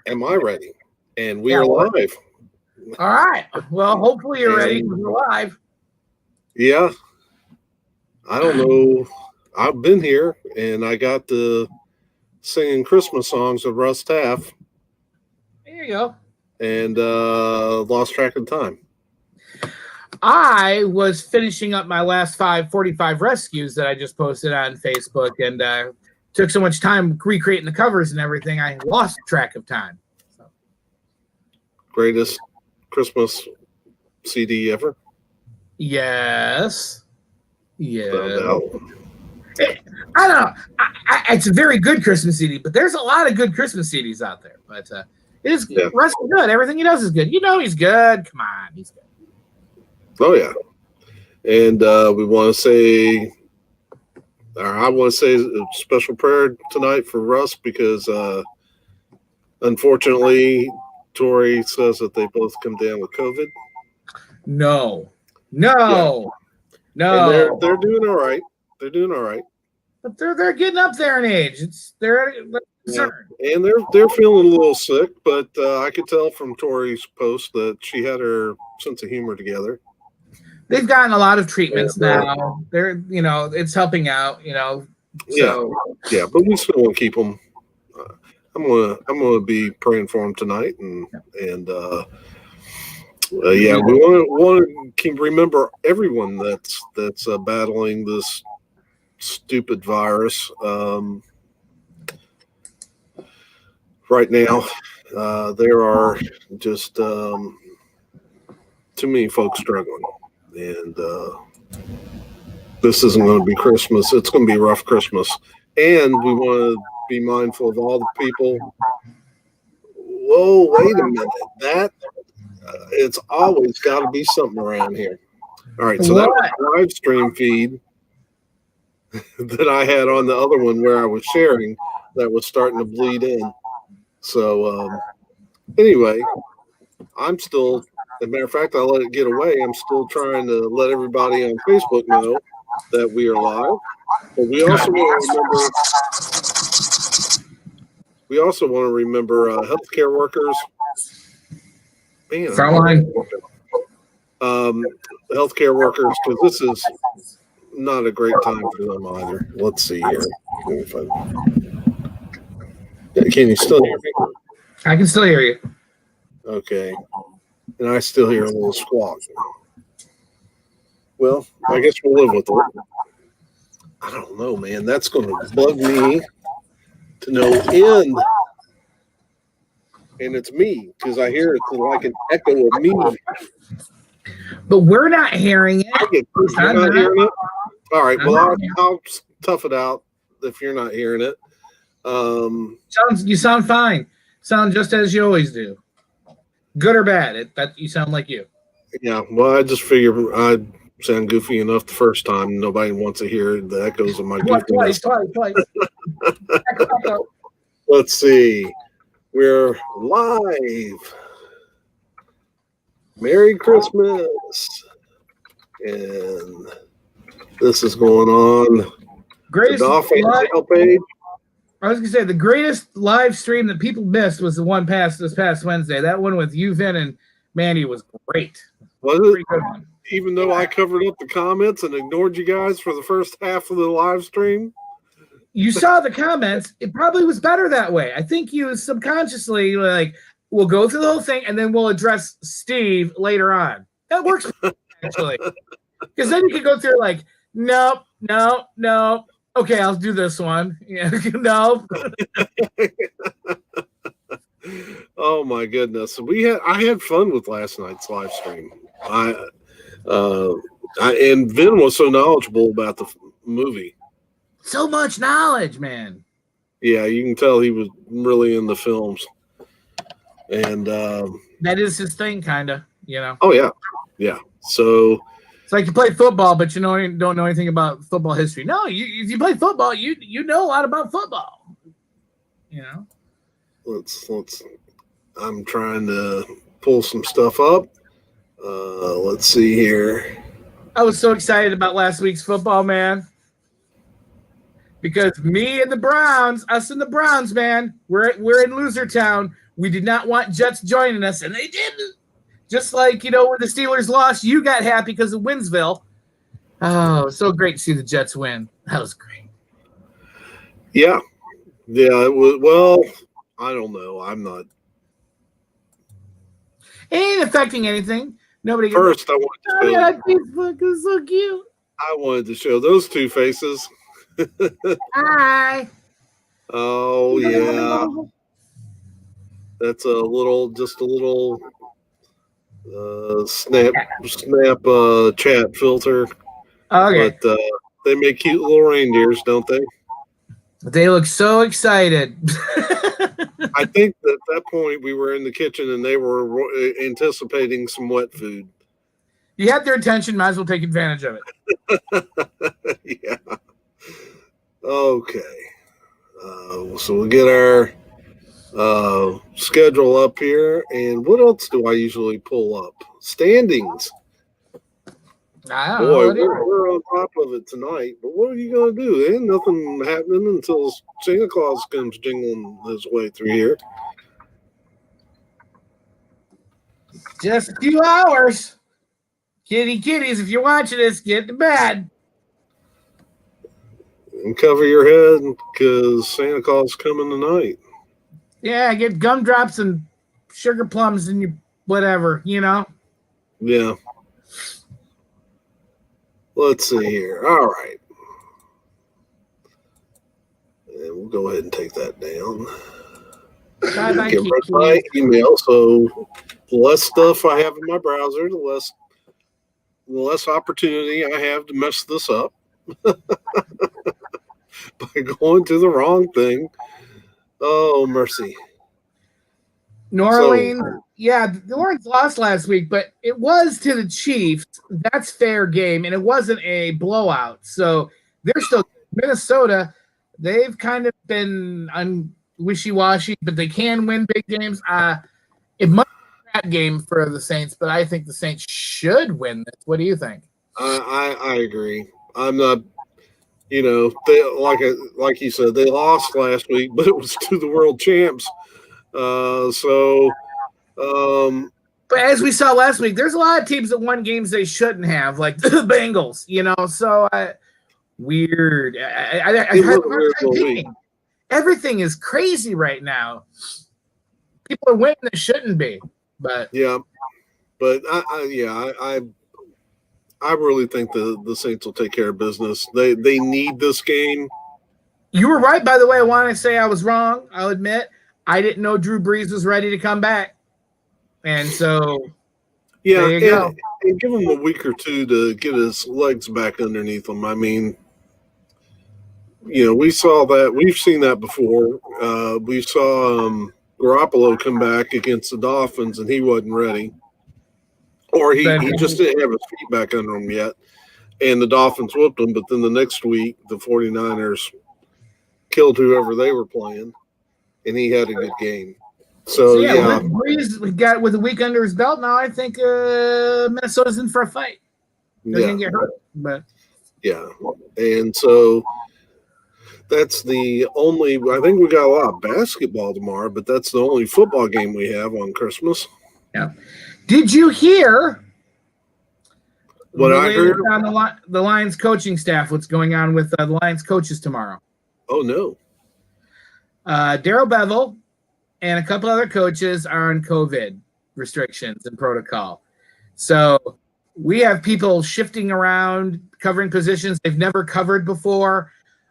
am I ready? And we Yeah, are well, live. All right. Well, hopefully you're ready And- because we're live. Yeah. I don't know. I've been here and I got to singing Christmas songs with Russ Taff There you go. and lost track of time. I was finishing up my last 545 rescues that I just posted on Facebook and took so much time recreating the covers and everything, I lost track of time. So. Greatest Christmas CD ever. Yes. Yeah. Found out. I don't know. It's a very good Christmas CD, but there's a lot of good Christmas CDs out there. But it is Russ is good. Everything he does is good. You know he's good. Come on, he's good. Oh yeah. And we want to say, or I want to say a special prayer tonight for Russ because unfortunately Tori says that they both come down with COVID. No. And they're doing all right. They're doing all right. But they're getting up there in age. They're concerned. And they're feeling a little sick, but I could tell from Tori's post that she had her sense of humor together. They've gotten a lot of treatments now. They're it's helping out. So. Yeah, but we still want to keep them. I'm gonna be praying for them tonight, and we want to remember everyone that's battling this stupid virus right now. There are just too many folks struggling, and this isn't going to be Christmas. It's going to be a rough Christmas, and we want to be mindful of all the people. Whoa, wait a minute! That it's always got to be something around here. All right, so that was a live stream feed that I had on the other one where I was sharing that was starting to bleed in. So anyway, I'm still, as a matter of fact, I let it get away. I'm still trying to let everybody on Facebook know that we are live. But we also want to remember healthcare workers. Man, healthcare workers, because this is not a great time for them either. Let's see here. Can you still hear me? I can still hear you. Okay. And I still hear a little squawk. Well, I guess we'll live with it. I don't know, man. That's going to bug me to no end. And it's me, because I hear it's like an echo of me. But we're not hearing it. You're not hearing it? All right. Well, I'll tough it out if you're not hearing it. You sound fine. Sound just as you always do. Good or bad, that you sound like you. Yeah. Well, I just figured I'd sound goofy enough the first time. Nobody wants to hear the echoes of my goofiness. Twice. Echo. Let's see. We're live. Merry Christmas. And this is going on. Greatest page. I was going to say the greatest live stream that people missed was the one this past Wednesday. That one with you, Vin, and Mandy was great. Was it? Good one. Even though I covered up the comments and ignored you guys for the first half of the live stream? You saw the comments. It probably was better that way. I think you subconsciously we'll go through the whole thing and then we'll address Steve later on. That works actually. Because then you can go through nope. Okay, I'll do this one. Yeah, no. Oh my goodness, I had fun with last night's live stream. And Vin was so knowledgeable about the movie. So much knowledge, man. Yeah, you can tell he was really in the films, and that is his thing, kind of. Oh yeah. So. It's like you play football, but you don't know anything about football history. No, if you play football, you know a lot about football. Let's. I'm trying to pull some stuff up. Let's see here. I was so excited about last week's football, man. because me and the Browns, us and the Browns, man, we're in loser town. We did not want Jets joining us, and they didn't. Just like, when the Steelers lost, you got happy because of Winsville. Oh, so great to see the Jets win. That was great. Yeah. Yeah, it was, well, I don't know. I'm not. It ain't affecting anything. Nobody. First, I wanted to show. Yeah, Facebook is so cute. I wanted to show those two faces. Hi. Oh yeah, that's just a little snap chat filter. Okay. But they make cute little reindeers, don't they? They look so excited. I think that at that point we were in the kitchen and they were anticipating some wet food. You had their attention, might as well take advantage of it. Yeah. Okay. So we'll get our schedule up here. And what else do I usually pull up? Standings. Boy, we're on top of it tonight. But what are you going to do? There ain't nothing happening until Santa Claus comes jingling his way through here. Just a few hours. Kitties, if you're watching this, get to bed. And cover your head because Santa Claus is coming tonight. Yeah, get gumdrops and sugar plums and your whatever, Yeah. Let's see here. All right. And we'll go ahead and take that down. Get rid of my email. So the less stuff I have in my browser, the less opportunity I have to mess this up by going to the wrong thing. Oh, mercy. New Orleans, New Orleans lost last week, but it was to the Chiefs. That's fair game, and it wasn't a blowout. So they're still Minnesota. They've kind of been wishy-washy, but they can win big games. It might be a crap game for the Saints, but I think the Saints should win this. What do you think? I agree. I'm not. They like you said, they lost last week, but it was to the world champs. But as we saw last week, there's a lot of teams that won games they shouldn't have, like the Bengals. So weird. Everything is crazy right now. People are winning that shouldn't be. But yeah, but I really think the Saints will take care of business. They need this game. You were right, by the way. I want to say I was wrong. I'll admit. I didn't know Drew Brees was ready to come back. And so, there you go. And give him a week or two to get his legs back underneath him. I mean, we saw that. We've seen that before. We saw Garoppolo come back against the Dolphins, and he wasn't ready. Or he just didn't have his feet back under him yet. And the Dolphins whooped him. But then the next week, the 49ers killed whoever they were playing. And he had a good game. So Brees got with a week under his belt. Now I think Minnesota's in for a fight. They're gonna get hurt, but and so that's the only. I think we got a lot of basketball tomorrow, but that's the only football game we have on Christmas. Yeah. Did you hear what I heard on the Lions coaching staff? What's going on with the Lions coaches tomorrow? Oh no. Darrell Bevell and a couple other coaches are on COVID restrictions and protocol. So we have people shifting around, covering positions they've never covered before.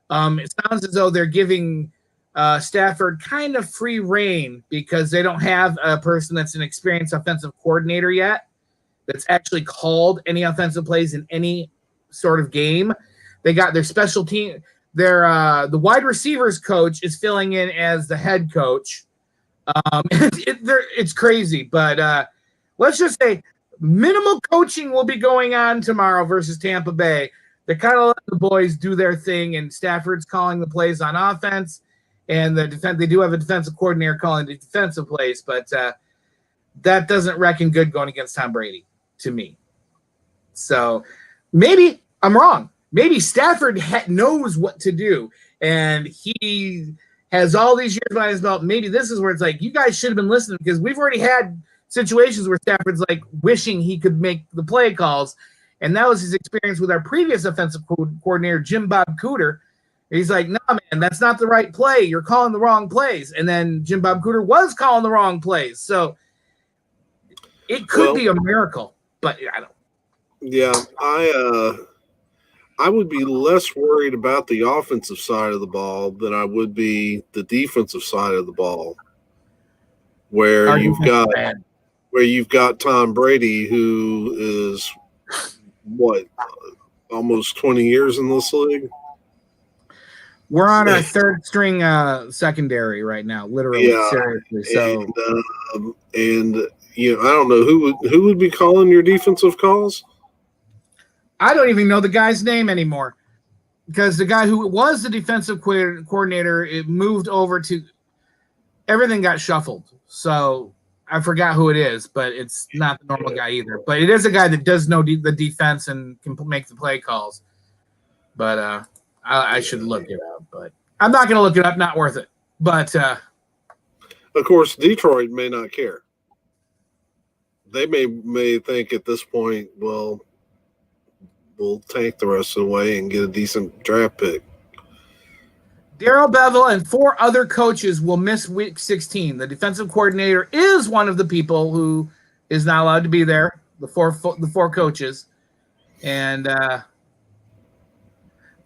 It sounds as though they're giving Stafford kind of free reign because they don't have a person that's an experienced offensive coordinator yet that's actually called any offensive plays in any sort of game. They got their special team. The wide receivers coach is filling in as the head coach. It's crazy, but let's just say minimal coaching will be going on tomorrow versus Tampa Bay. They're kind of letting the boys do their thing, and Stafford's calling the plays on offense, and they do have a defensive coordinator calling the defensive plays, but that doesn't reckon good going against Tom Brady to me. So maybe I'm wrong. Maybe Stafford knows what to do. and he has all these years behind his belt. Maybe this is where it's like, you guys should have been listening, because we've already had situations where Stafford's like wishing he could make the play calls. And that was his experience with our previous offensive coordinator, Jim Bob Cooter. He's like, no, man, that's not the right play. You're calling the wrong plays. And then Jim Bob Cooter was calling the wrong plays. So it could be a miracle, but I don't. Yeah, I would be less worried about the offensive side of the ball than I would be the defensive side of the ball, where you've got Tom Brady, who is almost 20 years in this league. We're on our third string secondary right now, literally. Yeah, seriously. So, and I don't know who would be calling your defensive calls. I don't even know the guy's name anymore, because the guy who was the defensive coordinator, it moved over to – everything got shuffled. So I forgot who it is, but it's not the normal guy either. But it is a guy that does know the defense and can make the play calls. But I should look it up. But I'm not going to look it up. Not worth it. But of course, Detroit may not care. They may think at this point, well, we'll tank the rest of the way and get a decent draft pick. Darrell Bevell and 4 other coaches will miss Week 16. The defensive coordinator is one of the people who is not allowed to be there. The four coaches, and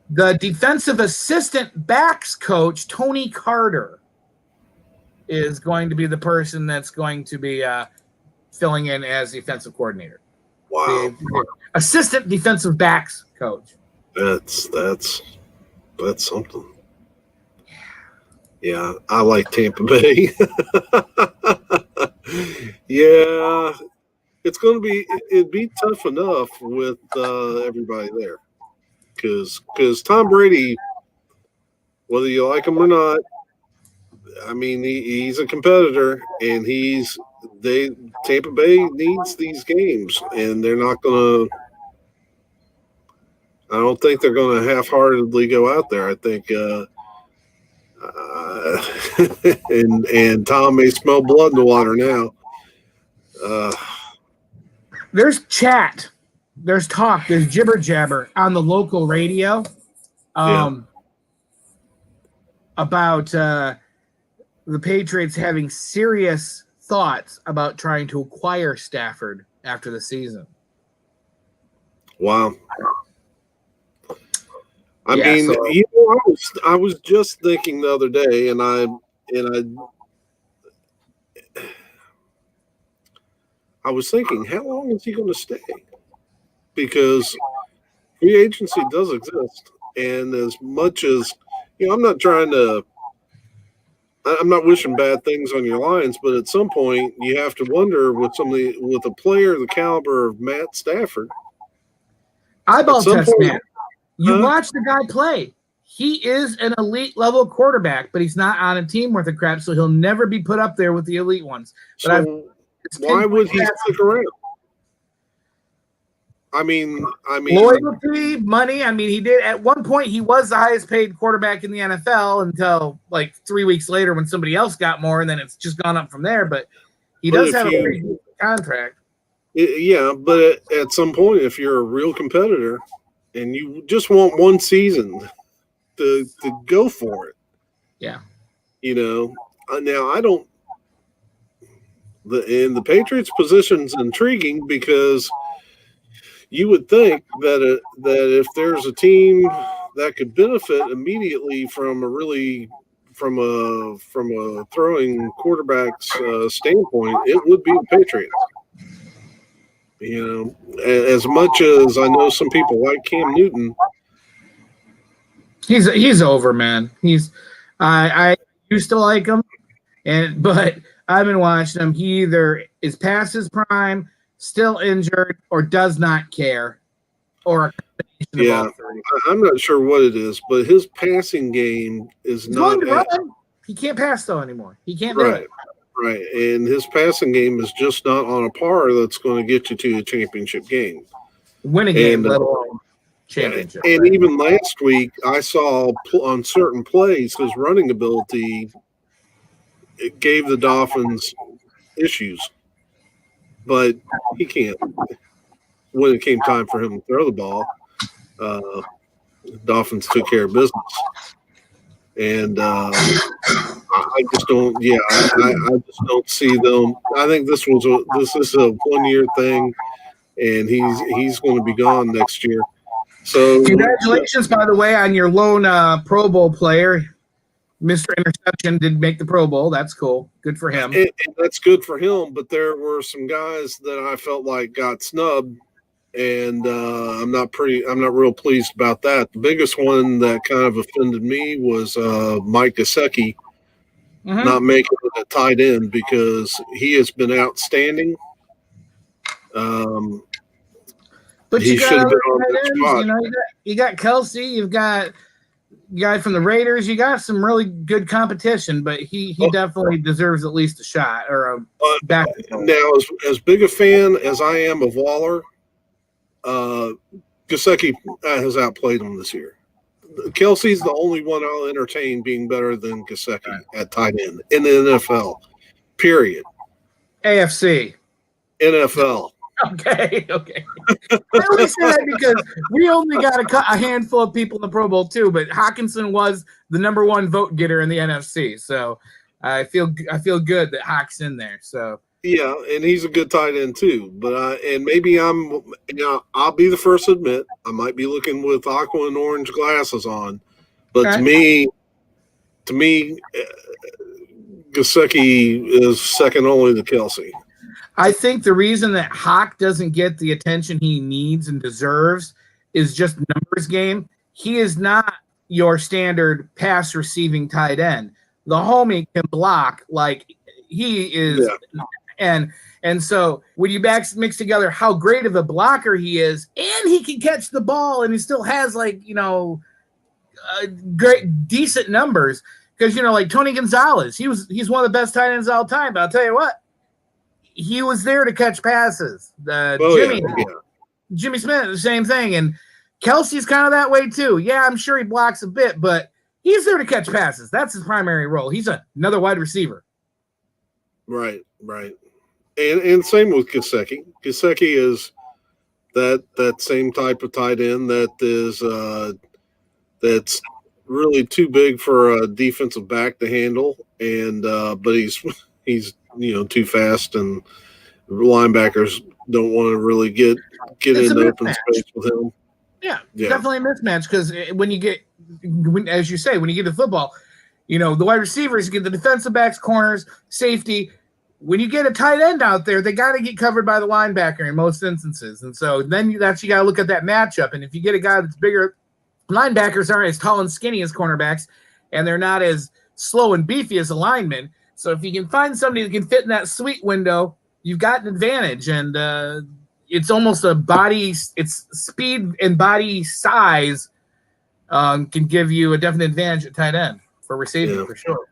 the defensive assistant backs coach, Tony Carter, is going to be the person that's going to be filling in as defensive coordinator. Wow. The assistant defensive backs coach. That's something. Yeah, I like Tampa Bay. Yeah, it'd be tough enough with everybody there, because Tom Brady, whether you like him or not, I mean, he's a competitor, and Tampa Bay needs these games, and they're not going to. I don't think they're going to half-heartedly go out there. I think, and Tom may smell blood in the water now. There's chat, there's talk, there's jibber jabber on the local radio, about the Patriots having serious thoughts about trying to acquire Stafford after the season. Wow. I mean, I was just thinking the other day, and I was thinking, how long is he going to stay? Because free agency does exist, and as much as I'm not wishing bad things on your Lions, but at some point you have to wonder with a player the caliber of Matt Stafford. Eyeball test, man. You watch the guy play. He is an elite level quarterback, but he's not on a team worth of crap, so he'll never be put up there with the elite ones. But why would he stick around? I mean, loyalty, money. I mean, he did at one point. He was the highest paid quarterback in the NFL until like 3 weeks later when somebody else got more, and then it's just gone up from there. But he does have a pretty good contract. Yeah, but at some point, if you're a real competitor and you just want one season to go for it, yeah, now I don't. The Patriots' position's intriguing because you would think that if there's a team that could benefit immediately from a throwing quarterback's standpoint, it would be the Patriots. As much as I know some people like Cam Newton, he's over, man. I used to like him, but I've been watching him. He either is past his prime, still injured, or does not care, or a combination of all three. I'm not sure what it is, but his passing game is not. He can't pass though anymore. He can't do it. Right, and his passing game is just not on a par that's going to get you to a championship game. Win a game, let alone. championship. And even last week, I saw on certain plays his running ability. It gave the Dolphins issues, but he can't. When it came time for him to throw the ball, the Dolphins took care of business. And I just don't. Yeah, I just don't see them. I think this is a 1-year thing, and he's going to be gone next year. So congratulations, by the way, on your lone Pro Bowl player. Mr. Interception did make the Pro Bowl. That's cool. Good for him. And that's good for him. But there were some guys that I felt like got snubbed, and I'm not real pleased about that. The biggest one that kind of offended me was Mike Gesicki not making it a tight end because he has been outstanding. But he should have been on that spot. You know, you got Kelsey. You've got guy from the Raiders. You got some really good competition, but he definitely deserves at least a shot or a back. Now, as big a fan as I am of Waller, Gesicki has outplayed him this year. Kelsey's the only one I'll entertain being better than Gesicki at tight end in the NFL. Period. AFC. NFL. Okay. I only say that because we only got a handful of people in the Pro Bowl too, but Hockenson was the number one vote getter in the NFC. So I feel good that Hawk's in there. So yeah, and he's a good tight end too. But and maybe I'll be the first to admit I might be looking with aqua and orange glasses on, but to me, Gesicki is second only to Kelsey. I think the reason that Hawk doesn't get the attention he needs and deserves is just numbers game. He is not your standard pass receiving tight end. The homie can block like he is. Yeah. And so when you mix together how great of a blocker he is, and he can catch the ball, and he still has great decent numbers because like Tony Gonzalez, he's one of the best tight ends of all time. But I'll tell you what, he was there to catch passes. Jimmy Smith, the same thing, and Kelsey's kind of that way too. Yeah, I'm sure he blocks a bit, but he's there to catch passes. That's his primary role. He's another wide receiver. Right. And same with Gesicki. Gesicki is that same type of tight end that is that's really too big for a defensive back to handle, and but he's too fast, and linebackers don't want to really get in the open space with him. Yeah, definitely a mismatch because as you say, when you get to football, the wide receivers get the defensive backs, corners, safety. When you get a tight end out there, they got to get covered by the linebacker in most instances. And so then you got to look at that matchup. And if you get a guy that's bigger, linebackers aren't as tall and skinny as cornerbacks, and they're not as slow and beefy as a lineman. So if you can find somebody that can fit in that sweet window, you've got an advantage. And it's almost it's speed and body size can give you a definite advantage at tight end for receiving for sure.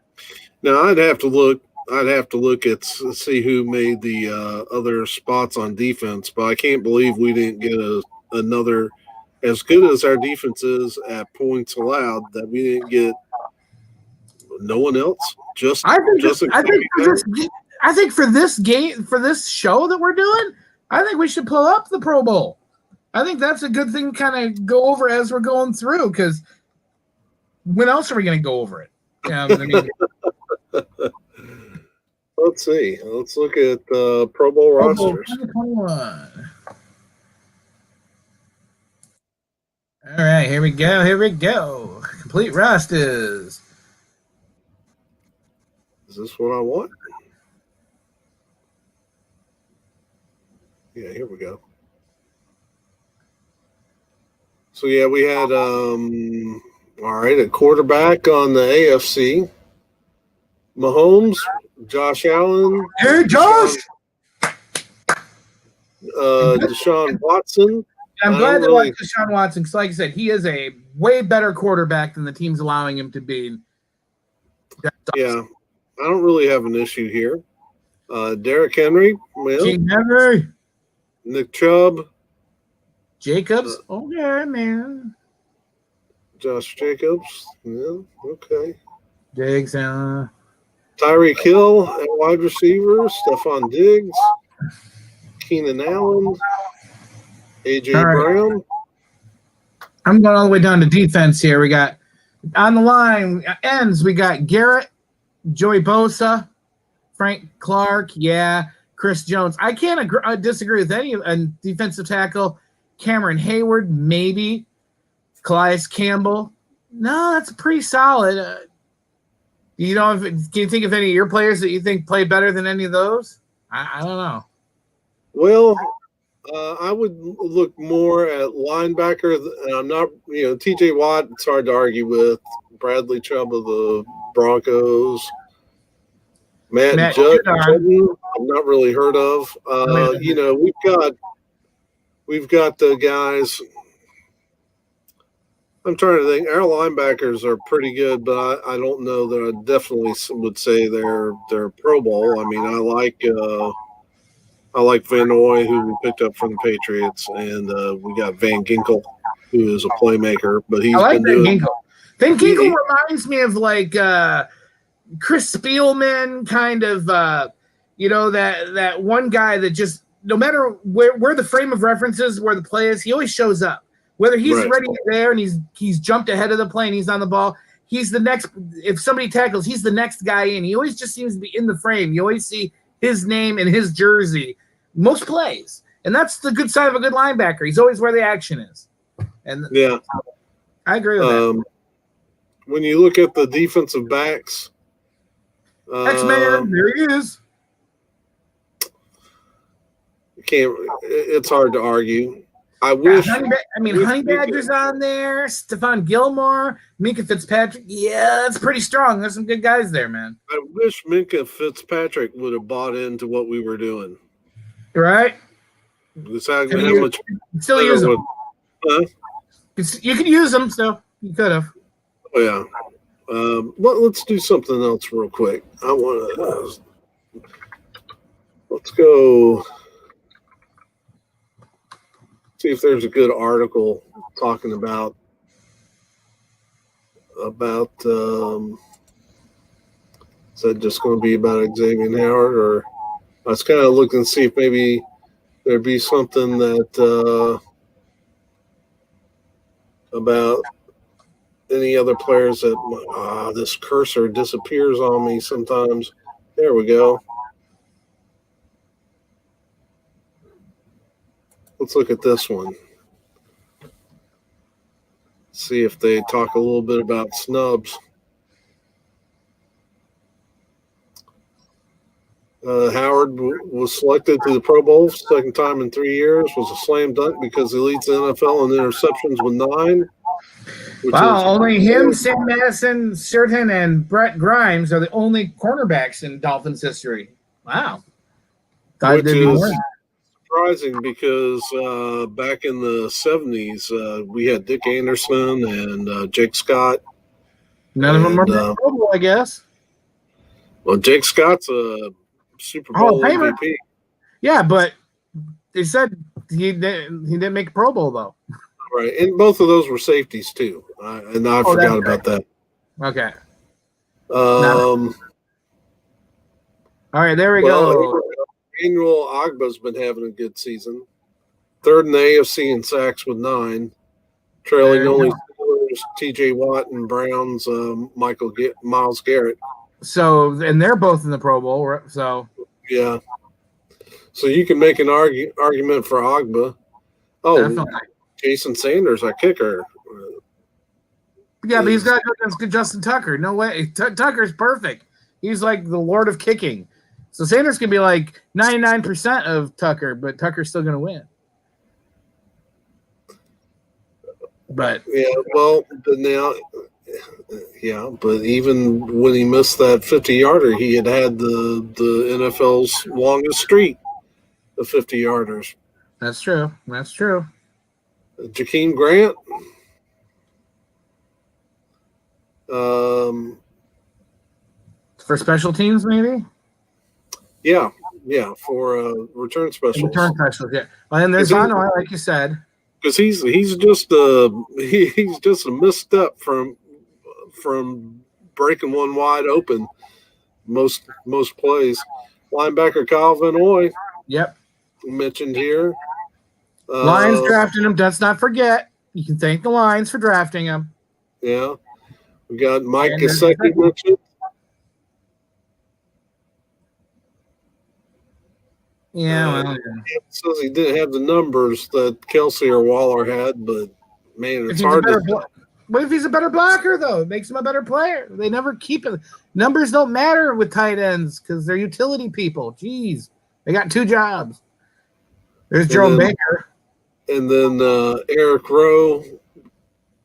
Now I'd have to look at see who made the other spots on defense, but I can't believe we didn't get another as good as our defense is at points allowed that we didn't get no one else. I think for this game, for this show that we're doing, I think we should pull up the Pro Bowl. I think that's a good thing to kind of go over as we're going through, because when else are we going to go over it? Let's see. Let's look at Pro Bowl rosters. 2021. All right, here we go. Complete rosters. Is this what I want? Yeah, here we go. So we had all right, a quarterback on the AFC. Mahomes, Josh Allen. Hey, Josh! Deshaun Watson. I'm glad to like Deshaun Watson because, like I said, he is a way better quarterback than the team's allowing him to be. Yeah, I don't really have an issue here. Derrick Henry. King Henry. Nick Chubb. Jacobs. Okay, man. Josh Jacobs. Yeah, okay. Diggs. Tyreek Hill at wide receiver. Stephon Diggs. Keenan Allen. A.J. All right. Brown. I'm going all the way down to defense here. We got on the line ends. We got Garrett, Joey Bosa, Frank Clark, Chris Jones. I can't disagree with any defensive tackle. Cameron Hayward, maybe. Calais Campbell. No, that's pretty solid. Can you think of any of your players that you think played better than any of those? I don't know. Well, I would look more at linebacker, and I'm not, T.J. Watt, it's hard to argue with. Bradley Chubb of the Broncos. Matt Judon, I've not really heard of. We've got the guys. I'm trying to think. Our linebackers are pretty good, but I don't know that I definitely would say they're Pro Bowl. I mean, I like Van Noy, who we picked up from the Patriots, and we got Van Ginkel, who is a playmaker. But he's Van Ginkel. Van Ginkel reminds me of like Chris Spielman, kind of. That one guy that just no matter where the frame of reference is, where the play is, he always shows up. Whether he's ready there and he's jumped ahead of the play and he's on the ball, he's the next. If somebody tackles, he's the next guy in. He always just seems to be in the frame. You always see his name and his jersey most plays, and that's the good side of a good linebacker. He's always where the action is. And yeah, I agree with that. When you look at the defensive backs, X-Man, there he is. It's hard to argue. I wish. Honey Badger's on there. Stephon Gilmore, Minkah Fitzpatrick. Yeah, that's pretty strong. There's some good guys there, man. I wish Minkah Fitzpatrick would have bought into what we were doing. Right? Still use them. You can use them, so you could have. Oh, yeah. Let's do something else real quick. I want to. Let's go. See if there's a good article talking about is that just going to be about Xavier Howard, or I was kind of looking to see if maybe there'd be something that about any other players that this cursor disappears on me sometimes. There we go. Let's look at this one. See if they talk a little bit about snubs. Howard was selected to the Pro Bowl second time in 3 years. Was a slam dunk because he leads the NFL in interceptions with 9. Wow, only him, Sam Madison, Surtain, and Brett Grimes are the only cornerbacks in Dolphins history. Wow. Which is surprising because back in the 70s, we had Dick Anderson and Jake Scott. None of them are Pro Bowl, I guess. Well, Jake Scott's a Super Bowl MVP. Yeah, but they said he didn't make a Pro Bowl, though. Right, and both of those were safeties, too. And I forgot about that. Okay. All right, there we go. Emmanuel Ogba's been having a good season. Third in the AFC in sacks with 9. Trailing only T.J. Watt and Browns Myles Garrett. So, and they're both in the Pro Bowl, so. Yeah. So you can make an argument for Ogba. Oh, definitely. Jason Sanders, our kicker. Yeah, but he's got to go against Justin Tucker. No way. Tucker's perfect. He's like the Lord of kicking. So Sanders can be like 99% of Tucker, but Tucker's still going to win. But but even when he missed that 50-yarder, he had the NFL's longest streak of 50-yarders. That's true. Jakeem Grant. For special teams, maybe? Yeah, for return specials. Return specials, yeah. Well, and there's Von Noy, like you said. because he's just a misstep from breaking one wide open most plays. Linebacker Kyle Van Noy Yep. mentioned here. Lions drafting him. Let's not forget. You can thank the Lions for drafting him. Yeah. We got Mike Gesicki mentioned. Yeah, well, It says he didn't have the numbers that Kelsey or Waller had, but man, it's hard to. What if he's a better blocker, though? It makes him a better player. They never keep it. Numbers don't matter with tight ends because they're utility people. Jeez. They got 2 jobs. There's Jerome Baker. And then Eric Rowe.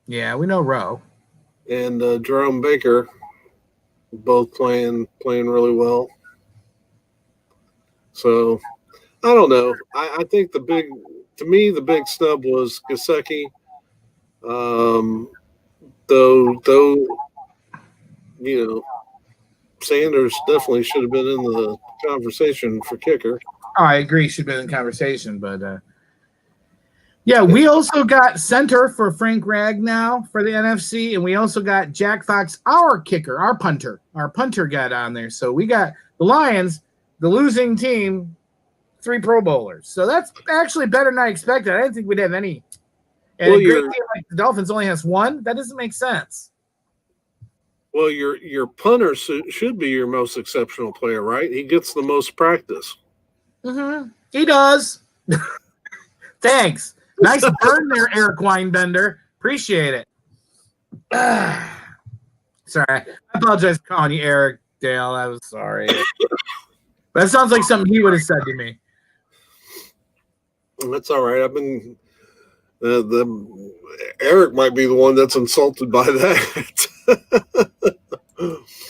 Yeah, we know Rowe. And Jerome Baker, both playing really well. So, I don't know. I think the big snub was Gesicki. Though, you know, Sanders definitely should have been in the conversation for kicker. Oh, I agree. Should have been in conversation, but yeah, we also got center for Frank Ragnow for the NFC, and we also got Jack Fox, our kicker, our punter. Our punter got on there. So we got the Lions, the losing team, 3 Pro Bowlers. So that's actually better than I expected. I didn't think we'd have any. And a great team like the Dolphins only has 1. That doesn't make sense. Well, your punter should be your most exceptional player, right? He gets the most practice. Mm-hmm. He does. Thanks. Nice burn there, Eric Weinbender. Appreciate it. Sorry. I apologize for calling you Eric, Dale. I was sorry. That sounds like something he would have said to me. That's all right. I've been Eric might be the one that's insulted by that.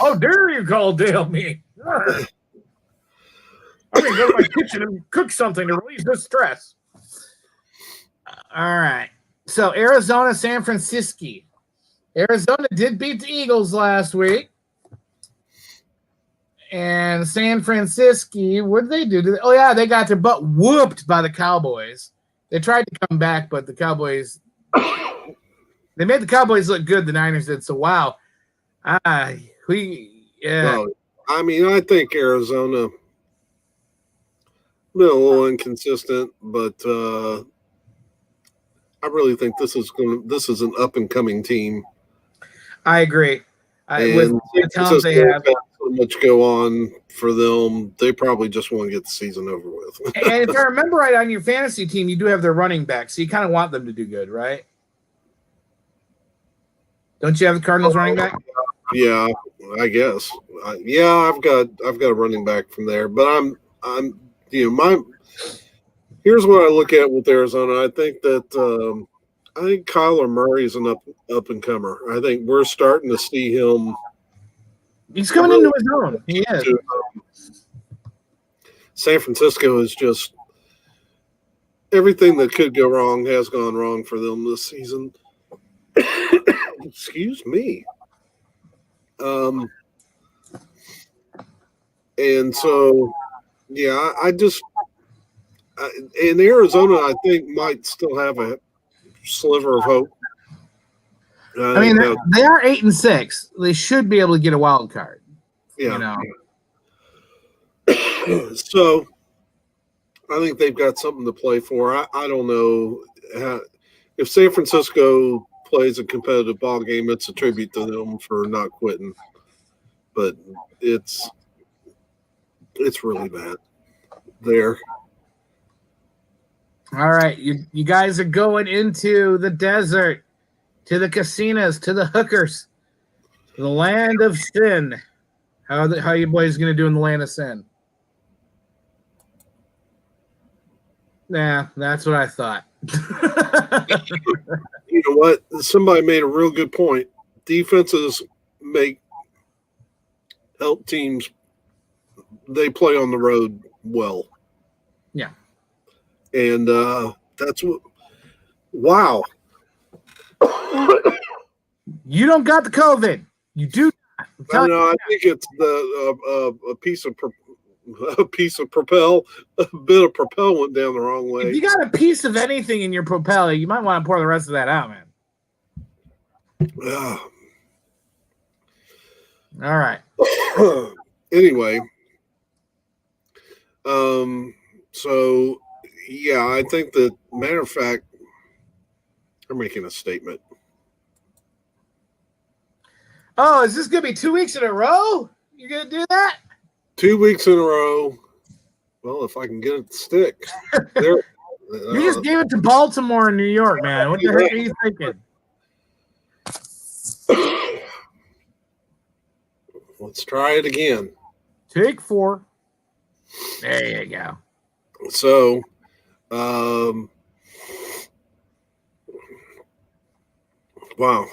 How dare you call Dale me? I'm going to go to my kitchen and cook something to release the stress. All right. So Arizona, San Francisco. Arizona did beat the Eagles last week. And San Francisco, what did they do? Oh, yeah, they got their butt whooped by the Cowboys. They tried to come back, but the Cowboys – they made the Cowboys look good, the Niners did. So, wow. Well, I mean, I think Arizona been a little inconsistent, but I really think this is an up-and-coming team. I agree. With the talent they have. So much go on for them. They probably just want to get the season over with. And if I remember right, on your fantasy team, you do have their running back, so you kind of want them to do good, right? Don't you have the Cardinals running back? Yeah, I guess. I've got a running back from there, but I'm here's what I look at with Arizona. I think that I think Kyler Murray is an up and comer. I think we're starting to see him. He's coming into his own. He is. San Francisco is just everything that could go wrong has gone wrong for them this season. Excuse me. And so, yeah, in Arizona, I think might still have a sliver of hope. I mean, they are 8-6. They should be able to get a wild card. Yeah. You know? So, I think they've got something to play for. I don't know if San Francisco plays a competitive ball game. It's a tribute to them for not quitting, but it's really bad there. All right, you guys are going into the desert, to the casinos, to the hookers, the land of sin. How you boys going to do in the land of sin? Nah, that's what I thought. You know what? Somebody made a real good point. Defenses help teams. They play on the road well. Yeah. And that's what. Wow. You don't got the COVID. You do. I think it's a piece of a piece of propel, a bit of propel went down the wrong way. If you got a piece of anything in your propel, you might want to pour the rest of that out, man. All right. Anyway, so yeah, I think that, matter of fact, I'm making a statement. Oh, is this gonna be 2 weeks in a row? You're gonna do that? 2 weeks in a row. Well, if I can get it to stick. You just gave it to Baltimore and New York, man. What the heck are you thinking? Let's try it again. Take 4. There you go. So, wow.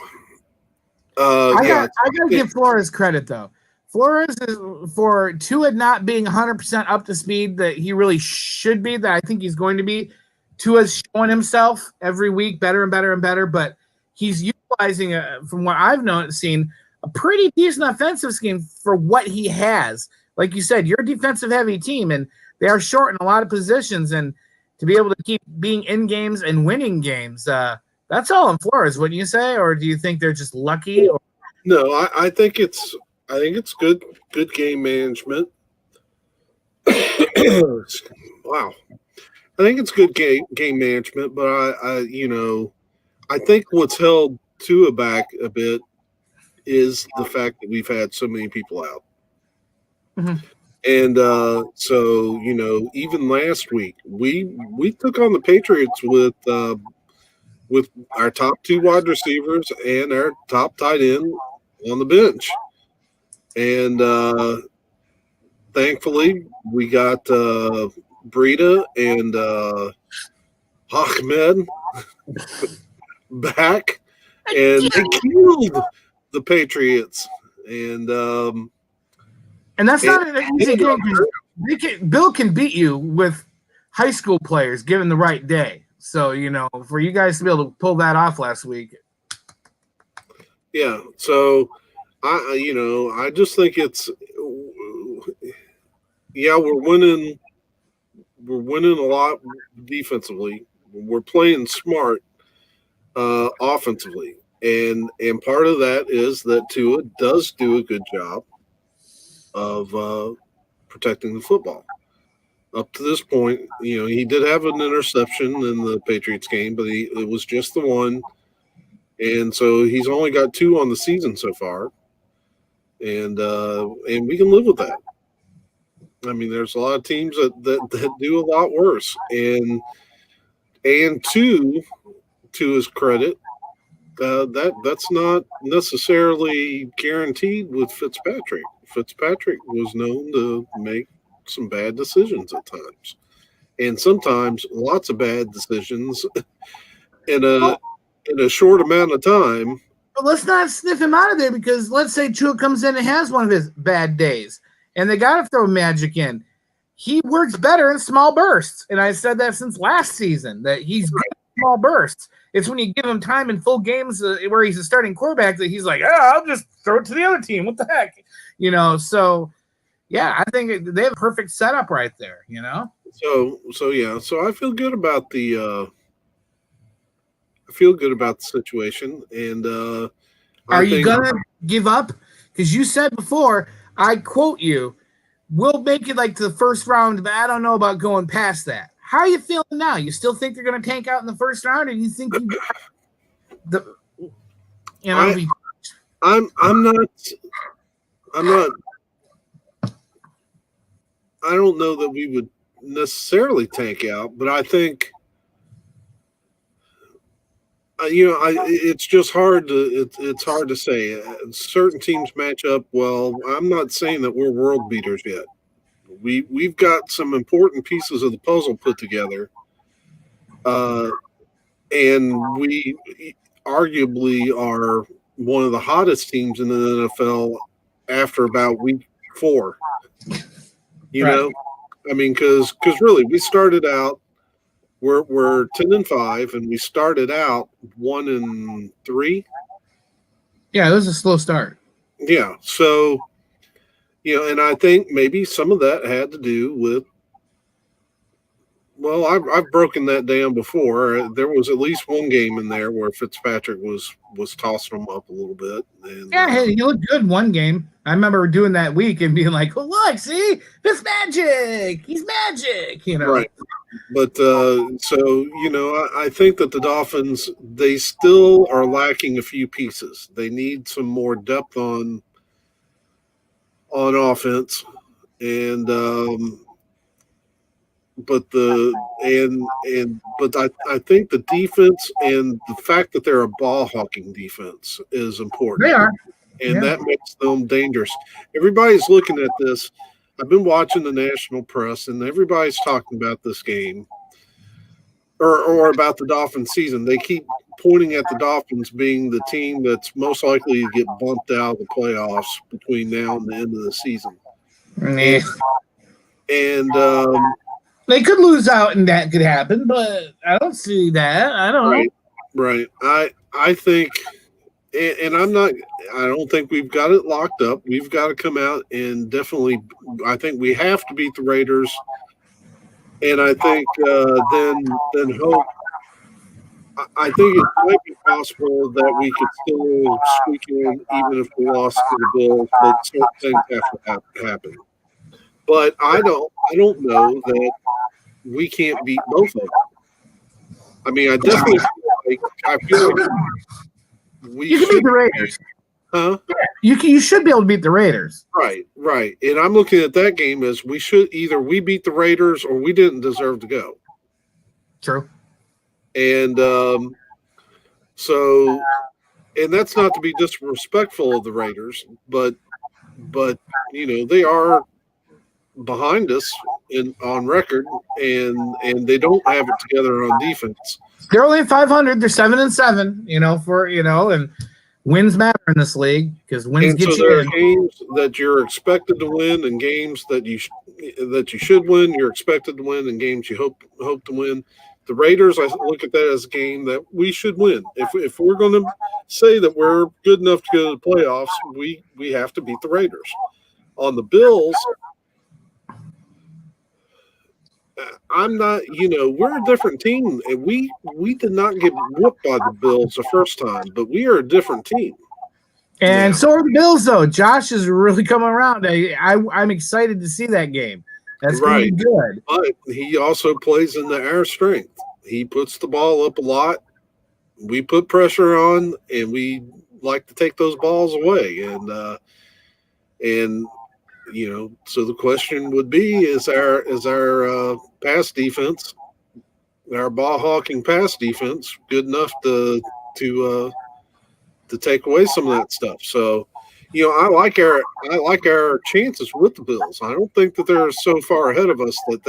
I gotta give Flores credit though. Flores is for Tua not being 100% up to speed that he really should be, that I think he's going to be. Tua's showing himself every week better and better and better, but he's utilizing, from what I've seen, a pretty decent offensive scheme for what he has. Like you said, you're a defensive heavy team, and they are short in a lot of positions, and to be able to keep being in games and winning games, that's all in Flores, wouldn't you say? Or do you think they're just lucky? Or? No, I think it's good game management. Wow. I think it's good game management, but I think what's held Tua back a bit is the fact that we've had so many people out. Mm-hmm. And so, even last week, we took on the Patriots with our top 2 wide receivers and our top tight end on the bench. And thankfully, we got Breida and Ahmed back, and they killed the Patriots. And that's not an easy game. Bill can beat you with high school players given the right day. So, for you guys to be able to pull that off last week. Yeah. So, I just think it's, we're winning. We're winning a lot defensively. We're playing smart offensively. And part of that is that Tua does do a good job of protecting the football. Up to this point, he did have an interception in the Patriots game, but it was just the one. And so he's only got 2 on the season so far. And we can live with that. I mean, there's a lot of teams that do a lot worse. And to his credit, that's not necessarily guaranteed with Fitzpatrick. Fitzpatrick was known to make some bad decisions at times, and sometimes lots of bad decisions in a short amount of time. But let's not sniff him out of there, because let's say Tua comes in and has one of his bad days, and they got to throw magic in. He works better in small bursts, and I said that since last season, that he's good in small bursts. It's when you give him time in full games where he's a starting quarterback that he's like, I'll just throw it to the other team. What the heck? So, yeah, I think they have a perfect setup right there, So yeah, so I feel good about the situation, and are you gonna give up? Because you said before, I quote you, we'll make it like to the first round, but I don't know about going past that. How are you feeling now? You still think they're going to tank out in the first round, or do you think I'm not. I don't know that we would necessarily tank out, but I think it's just hard to it's hard to say. Certain teams match up well. I'm not saying that we're world beaters yet. We've got some important pieces of the puzzle put together, and we arguably are one of the hottest teams in the NFL after about week 4. I mean, because really we started out. We're 10-5, and we started out 1-3. Yeah, it was a slow start. Yeah, so And I think maybe some of that had to do with. Well, I've broken that down before. There was at least one game in there where Fitzpatrick was tossing them up a little bit. And, Yeah, hey, he looked good one game. I remember doing that week and being like, "Oh, look, see, this magic. He's magic." Right. But so I think that the Dolphins, they still are lacking a few pieces. They need some more depth on offense, and but I think the defense and the fact that they're a ball hawking defense is important. They are, and that makes them dangerous. Everybody's looking at this. I've been watching the national press, and everybody's talking about this game or about the Dolphins season. They keep pointing at the Dolphins being the team that's most likely to get bumped out of the playoffs between now and the end of the season. Yeah. And they could lose out, and that could happen, but I don't see that. I don't know. Right. I think, and I don't think we've got it locked up. We've got to come out and definitely, I think we have to beat the Raiders. And I think then hope. I think it might be possible that we could still squeak in even if we lost to the Bills, but certain things have to happen. But I don't know that we can't beat both of them. I mean, I definitely feel like we you can beat the Raiders. Huh? You should be able to beat the Raiders. Right. And I'm looking at that game as we should either we beat the Raiders or we didn't deserve to go. True. And so, and that's not to be disrespectful of the Raiders, but they are behind us on record, and they don't have it together on defense. They're only 500. They're 7-7. And wins matter in this league because wins get you there in. Are games that you're expected to win, and games that you should win. You're expected to win, and games you hope to win. The Raiders, I look at that as a game that we should win. If we're going to say that we're good enough to go to the playoffs, we have to beat the Raiders. On the Bills, I'm not. We're a different team. We did not get whooped by the Bills the first time, but we are a different team. And so are the Bills, though. Josh is really coming around. I'm excited to see that game. That's going to be good. But he also plays into our strength. He puts the ball up a lot. We put pressure on, and we like to take those balls away. And so the question would be: Is our pass defense, our ball hawking pass defense, good enough to take away some of that stuff? So. I like our chances with the Bills. I don't think that they're so far ahead of us that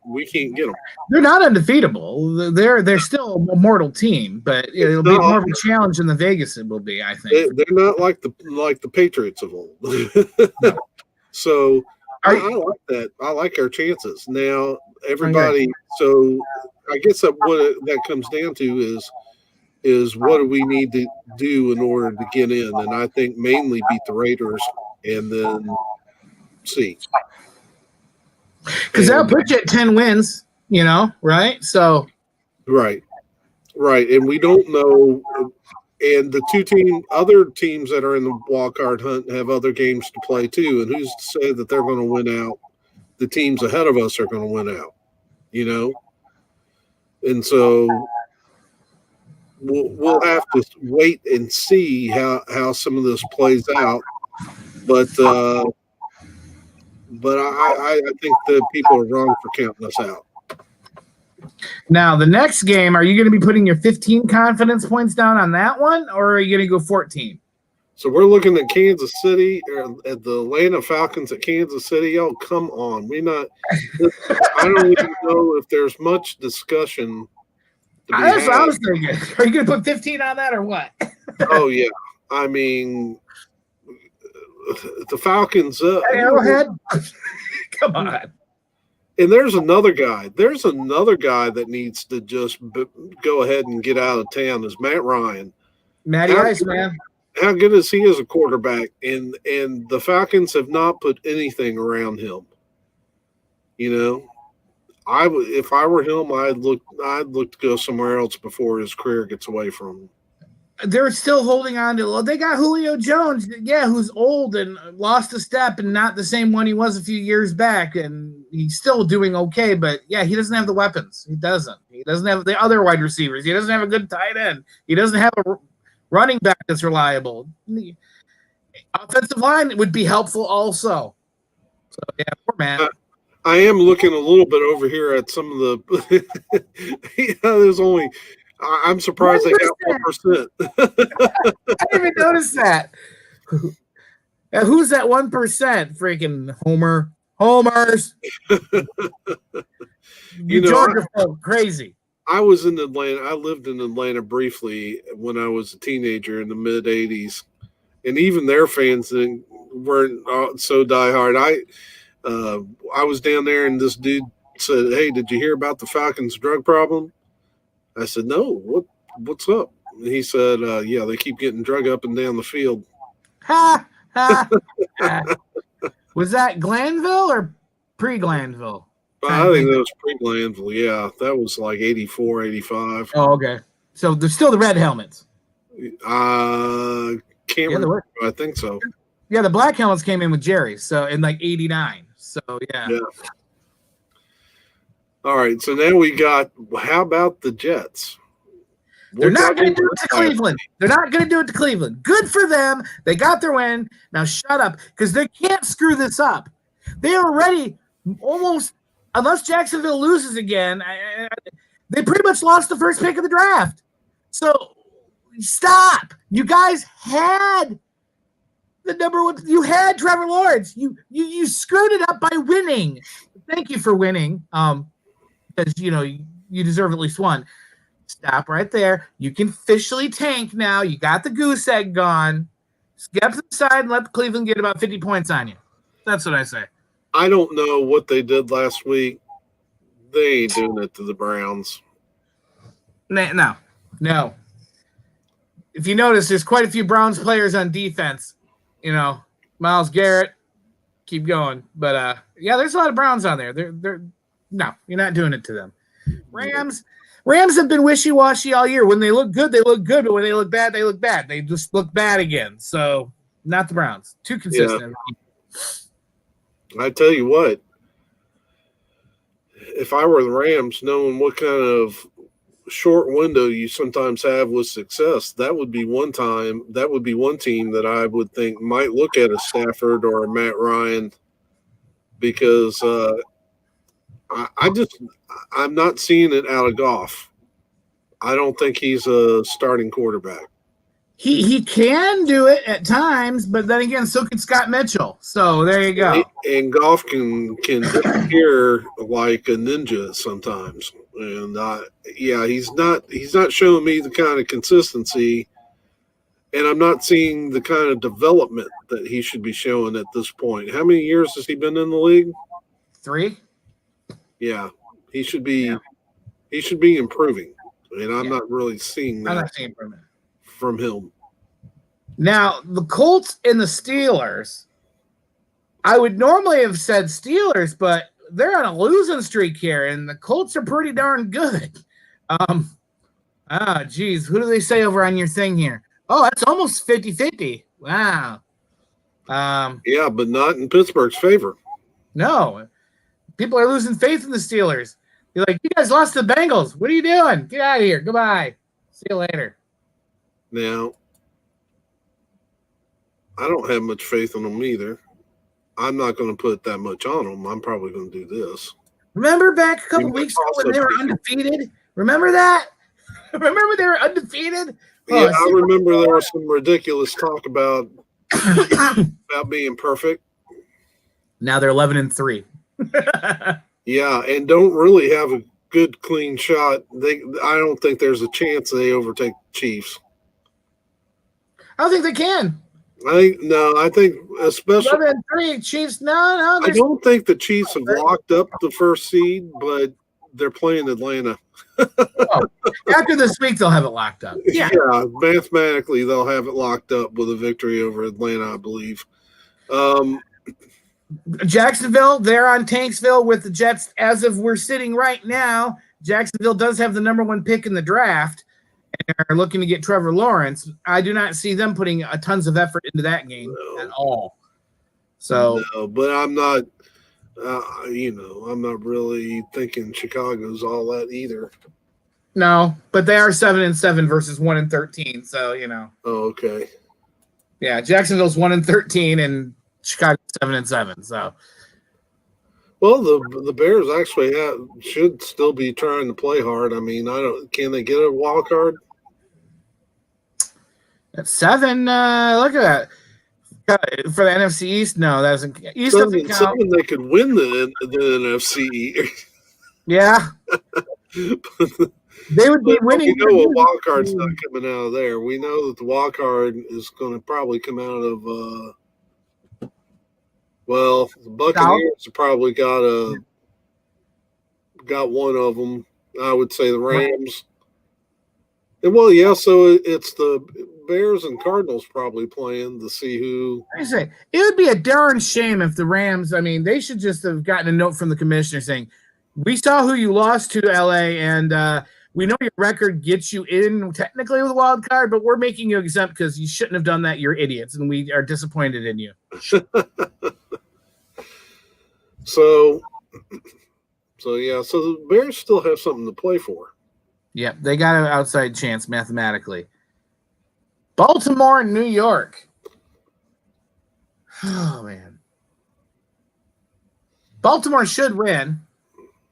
we can't get them. They're not undefeatable. They're still a mortal team, but it'll be more of a challenge than the Vegas it will be. I think they're not like the Patriots of old. No. So I like that. I like our chances. Now everybody. So I guess what that comes down to is what do we need to do in order to get in? And I think mainly beat the Raiders and then see. Because that'll put you at 10 wins, right? So. Right. And we don't know. And the other teams that are in the wild card hunt have other games to play too. And who's to say that they're going to win out? The teams ahead of us are going to win out, And so we'll have to wait and see how some of this plays out, but I think that people are wrong for counting us out. Now the next game, are you going to be putting your 15 confidence points down on that one, or are you going to go 14? So we're looking at Kansas City, or at the Atlanta Falcons at Kansas City. Oh, come on, I don't even know if there's much discussion. That's what I was thinking. Are you going to put 15 on that or what? Oh, yeah. I mean, the Falcons. Arrowhead? Come on. And there's another guy. There's another guy that needs to just go ahead and get out of town is Matt Ryan. Matty Ice, man. how good is he as a quarterback? And the Falcons have not put anything around him. You know, if I were him, I'd look to go somewhere else before his career gets away from him. They're still holding on to. They got Julio Jones, yeah, who's old and lost a step and not the same one he was a few years back, and he's still doing okay. But yeah, he doesn't have the weapons. He doesn't. He doesn't have the other wide receivers. He doesn't have a good tight end. He doesn't have a running back that's reliable. The offensive line would be helpful also. So yeah, poor man. I am looking a little bit over here at some of the. There's only. I'm surprised 1%. They got 1%. I didn't even notice that. Who's that 1%? Freaking Homers. Georgia folk crazy. I was in Atlanta. I lived in Atlanta briefly when I was a teenager in the mid '80s, and even their fans weren't so diehard. I was down there, and this dude said, "Hey, did you hear about the Falcons' drug problem?" I said, "No, what's up?" And he said, "Yeah, they keep getting drug up and down the field." Ha, ha, ha. Was that Glanville or pre-Glanville? I think that was pre-Glanville. Yeah, that was like 84, 85. Oh, okay. So there's still the red helmets. Can't remember. I think so. Yeah, the black helmets came in with Jerry, so in like 89. So yeah. All right, so now we got. How about the Jets? They're not going to do it to Cleveland. They're not going to do it to Cleveland. Good for them. They got their win. Now shut up, because they can't screw this up. They are already almost, unless Jacksonville loses again, they pretty much lost the first pick of the draft. So stop. You guys had the number one. You had Trevor Lawrence. You screwed it up by winning. Thank you for winning. Because you deserve at least one. Stop right there. You can officially tank now. You got the goose egg gone. Just get up to the side and let Cleveland get about 50 points on you. That's what I say. I don't know what they did last week. They ain't doing it to the Browns. No. If you notice, there's quite a few Browns players on defense. Myles Garrett, keep going. But yeah, there's a lot of Browns on there. No, you're not doing it to them. Rams have been wishy-washy all year. When they look good, they look good. But when they look bad, they look bad. They just look bad again. So not the Browns. Too consistent. Yeah. I tell you what, if I were the Rams, knowing what kind of short window you sometimes have with success, that would be one team that I would think might look at a Stafford or a Matt Ryan, because I'm not seeing it out of Goff. I don't think he's a starting quarterback. He can do it at times, but then again, so can Scott Mitchell. So there you go. And Goff can disappear like a ninja sometimes. And he's not showing me the kind of consistency, and I'm not seeing the kind of development that he should be showing at this point. How many years has he been in the league? 3. Yeah, he should be improving, and I'm not really seeing that. I'm not seeing improvement from him. Now, the Colts and the Steelers, I would normally have said Steelers, but they're on a losing streak here, and the Colts are pretty darn good. Geez, who do they say over on your thing here? Oh, that's almost 50-50. Wow. Yeah, but not in Pittsburgh's favor. No. People are losing faith in the Steelers. You're like, you guys lost to the Bengals. What are you doing? Get out of here. Goodbye. See you later. Now, I don't have much faith in them either. I'm not going to put that much on them. I'm probably going to do this. Remember back a couple weeks ago when they were undefeated? Remember that? Remember when they were undefeated? Yeah, I remember there was some ridiculous talk about being perfect. Now they're 11-3. Yeah, and don't really have a good clean shot. I don't think there's a chance they overtake the Chiefs. I don't think they can. I think especially 11-3 Chiefs. No. I don't think the Chiefs have locked up the first seed, but they're playing Atlanta. Oh, after this week, they'll have it locked up. Yeah. Mathematically, they'll have it locked up with a victory over Atlanta, I believe. Jacksonville, they're on Tanksville with the Jets. As of we're sitting right now, Jacksonville does have the number 1 pick in the draft and are looking to get Trevor Lawrence. I do not see them putting tons of effort into that game at all. So, no, but I'm not, I'm not really thinking Chicago's all that either. No, but they are 7-7 versus 1-13. So, Oh, okay. Yeah, Jacksonville's 1-13 and Chicago 7-7. So, well, the Bears actually should still be trying to play hard. I mean, can they get a wild card? At 7, look at that. For the NFC East, no, that doesn't. East doesn't count. 7, they could win the NFC. Yeah. They would be winning. We know a wild card's not coming out of there. We know that the wild card is going to probably come out of. The Buccaneers have probably got one of them. I would say the Rams. And so it's the Bears and Cardinals probably playing to see who. I say it would be a darn shame if the Rams. I mean, they should just have gotten a note from the commissioner saying, "We saw who you lost to, LA, and we know your record gets you in technically with a wild card, but we're making you exempt because you shouldn't have done that. You're idiots, and we are disappointed in you." So the Bears still have something to play for. Yep, they got an outside chance mathematically. Baltimore and New York. Oh, man. Baltimore should win.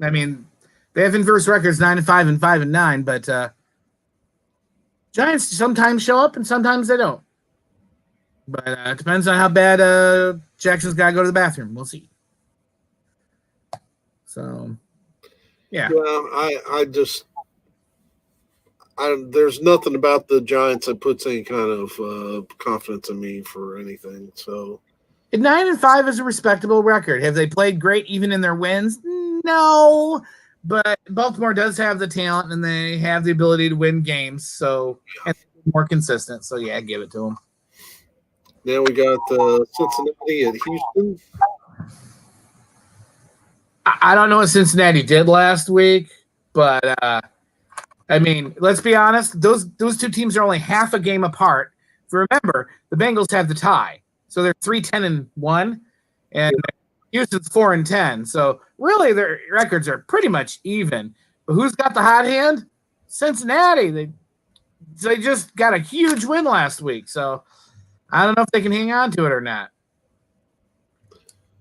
I mean, they have inverse records 9-5 and 5-9, but Giants sometimes show up and sometimes they don't. But it depends on how bad Jackson's got to go to the bathroom. We'll see. So, yeah. There's nothing about the Giants that puts any kind of confidence in me for anything. So 9-5 is a respectable record. Have they played great even in their wins? No, but Baltimore does have the talent and they have the ability to win games. So and more consistent. So yeah, give it to them. Now we got Cincinnati at Houston. I don't know what Cincinnati did last week, but I mean, let's be honest. Those two teams are only half a game apart. Remember, the Bengals have the tie, so they're 3-10-1, and Houston's 4-10. So really, their records are pretty much even. But who's got the hot hand? Cincinnati. They just got a huge win last week, so I don't know if they can hang on to it or not.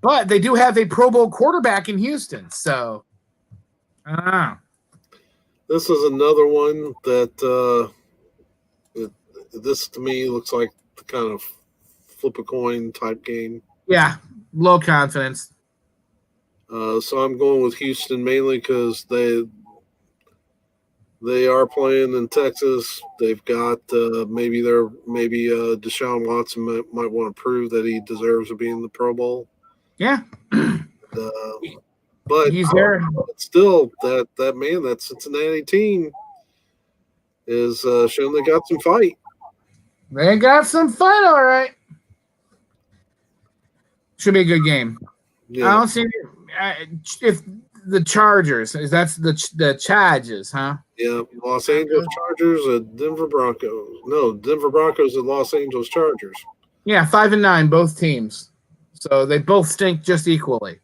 But they do have a Pro Bowl quarterback in Houston, so I don't know. This is another one that this to me looks like the kind of flip a coin type game. Yeah, low confidence. So I'm going with Houston mainly because they are playing in Texas. They've got maybe Deshaun Watson might want to prove that he deserves to be in the Pro Bowl. Yeah. But he's there. Still, that Cincinnati team is showing they got some fight. They got some fight, all right. Should be a good game. Yeah. I don't see if the Chargers that's the Chargers, huh? Yeah, Los Angeles Chargers at Denver Broncos. No, Denver Broncos at Los Angeles Chargers. Yeah, 5-9, both teams. So they both stink just equally.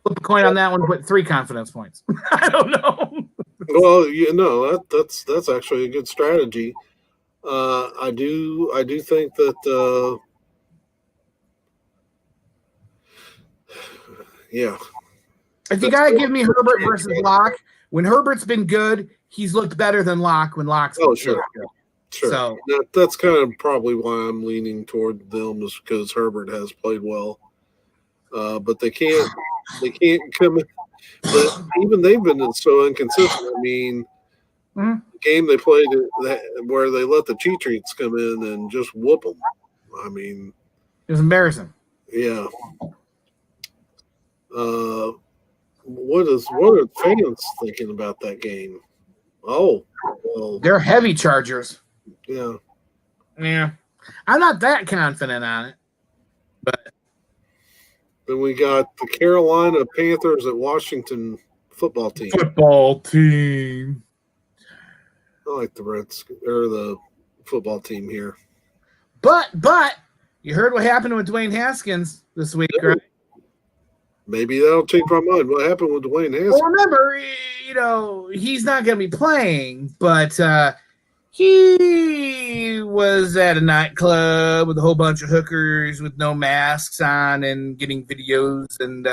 Flip a coin on that one, put 3 confidence points. I don't know. Well, that's actually a good strategy. I do think that yeah. If you gotta give me Herbert versus Locke, when Herbert's been good, he's looked better than Locke when Locke's been sure. good. Sure. So that's kind of probably why I'm leaning toward them is because Herbert has played well. But they can't come in. But even they've been so inconsistent. I mean, the game they played where they let the cheat treats come in and just whoop them. I mean, it was embarrassing. Yeah. what are fans thinking about that game? Oh, well, They're heavy Chargers. yeah. Yeah. I'm not that confident on it. But Then we got the Carolina Panthers at Washington football team. Football team. I like the Reds or the football team here. But you heard what happened with Dwayne Haskins this week, right? Maybe that'll change my mind. What happened with Dwayne Haskins? Well, remember, he's not going to be playing, but he was at a nightclub with a whole bunch of hookers with no masks on and getting videos and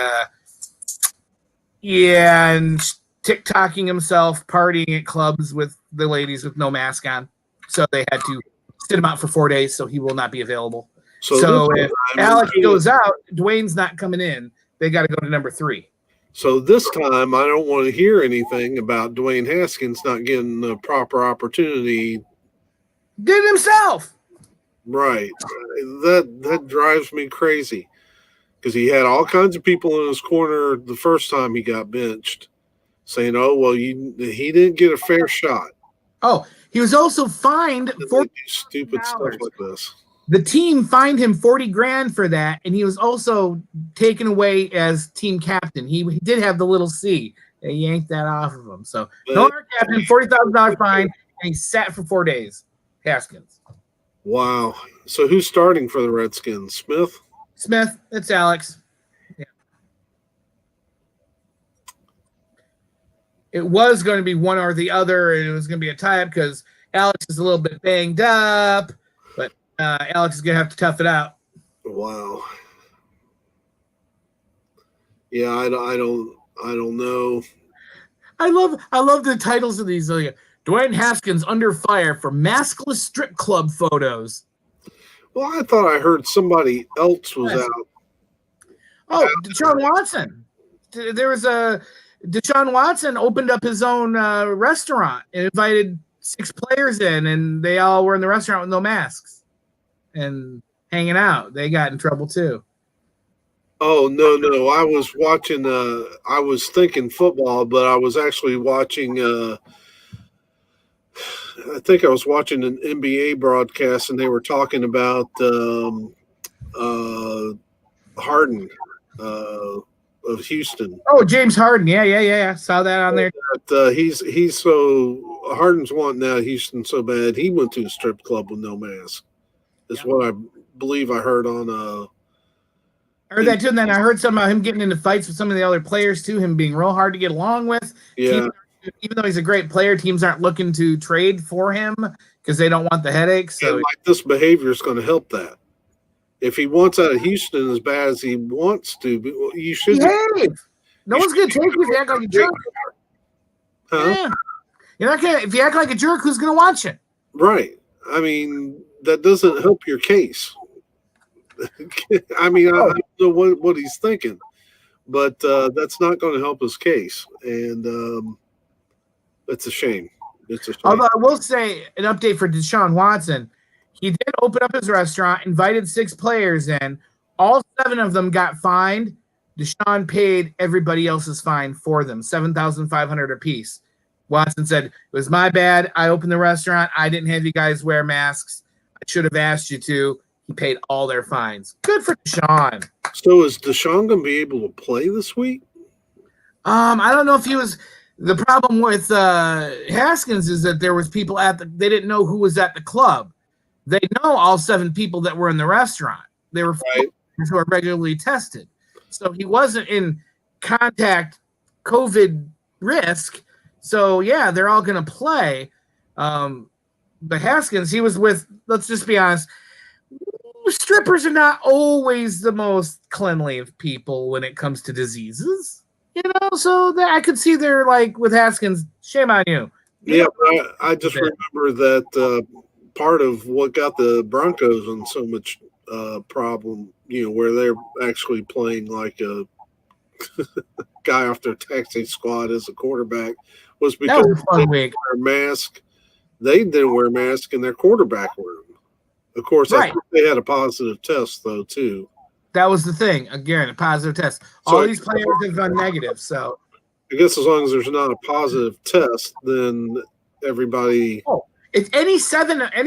and TikToking himself, partying at clubs with the ladies with no mask on. So they had to sit him out for 4 days, so he will not be available. So if Alex goes out, Dwayne's not coming in. They got to go to number 3. So this time, I don't want to hear anything about Dwayne Haskins not getting the proper opportunity. Did it himself. Right. That drives me crazy because he had all kinds of people in his corner the first time he got benched saying, oh, well, he didn't get a fair shot. Oh, he was also fined for stupid stuff like this. The team fined him $40,000 for that, and he was also taken away as team captain. He did have the little C. They yanked that off of him. So no longer captain, $40,000 fine, and he sat for 4 days. Haskins. Wow. So who's starting for the Redskins? Smith? Smith. It's Alex. Yeah. It was going to be one or the other, and it was going to be a tie-up because Alex is a little bit banged up. Alex is gonna have to tough it out. Wow. Yeah, I don't know. I love the titles of these. Dwayne Haskins under fire for maskless strip club photos. Well, I thought I heard somebody else was out. Oh, Deshaun Watson. There was Deshaun Watson opened up his own restaurant and invited 6 players in, and they all were in the restaurant with no masks and hanging out. They got in trouble too. Oh, no. I was watching I was thinking football, but I was actually watching I think I was watching an NBA broadcast and they were talking about Harden of Houston. Oh, James Harden. Yeah. Saw that on there. He's so Harden's wanting out of Houston so bad. He went to a strip club with no mask. Is what I believe I heard on I heard that too, and then I heard something about him getting into fights with some of the other players too, him being real hard to get along with. Yeah. Even though he's a great player, teams aren't looking to trade for him because they don't want the headaches. So this behavior is going to help that. If he wants out of Houston as bad as he wants to, you should behave. No one's going to take you if you act like a jerk. Huh? Yeah. You're not gonna. If you act like a jerk, who's going to watch it? Right. I mean, that doesn't help your case. I mean, I don't know what he's thinking, but that's not going to help his case, and it's a shame. It's a shame. Although I will say an update for Deshaun Watson, he did open up his restaurant, invited 6 players in. All 7 of them got fined. Deshaun paid everybody else's fine for them, $7,500 apiece. Watson said, it was my bad. I opened the restaurant. I didn't have you guys wear masks. I should have asked you to. He paid all their fines. Good for Deshaun. So is Deshaun going to be able to play this week? I don't know if he was. The problem with Haskins is that there was people they didn't know who was at the club. They know all 7 people that were in the restaurant. They were right. Who are regularly tested. So he wasn't in contact COVID risk. So, yeah, they're all going to play. But Haskins, he was with, let's just be honest, strippers are not always the most cleanly of people when it comes to diseases. So I could see they're like, with Haskins, shame on you. Yeah, I just remember that part of what got the Broncos in so much problem, where they're actually playing like a guy off their taxi squad as a quarterback was because that was a fun week. Wear a mask. They didn't wear a mask and their quarterback wore them. Of course, I think they had a positive test though too. That was the thing. Again, a positive test. All these players have gone negative. So I guess as long as there's not a positive test, then everybody. Oh, if any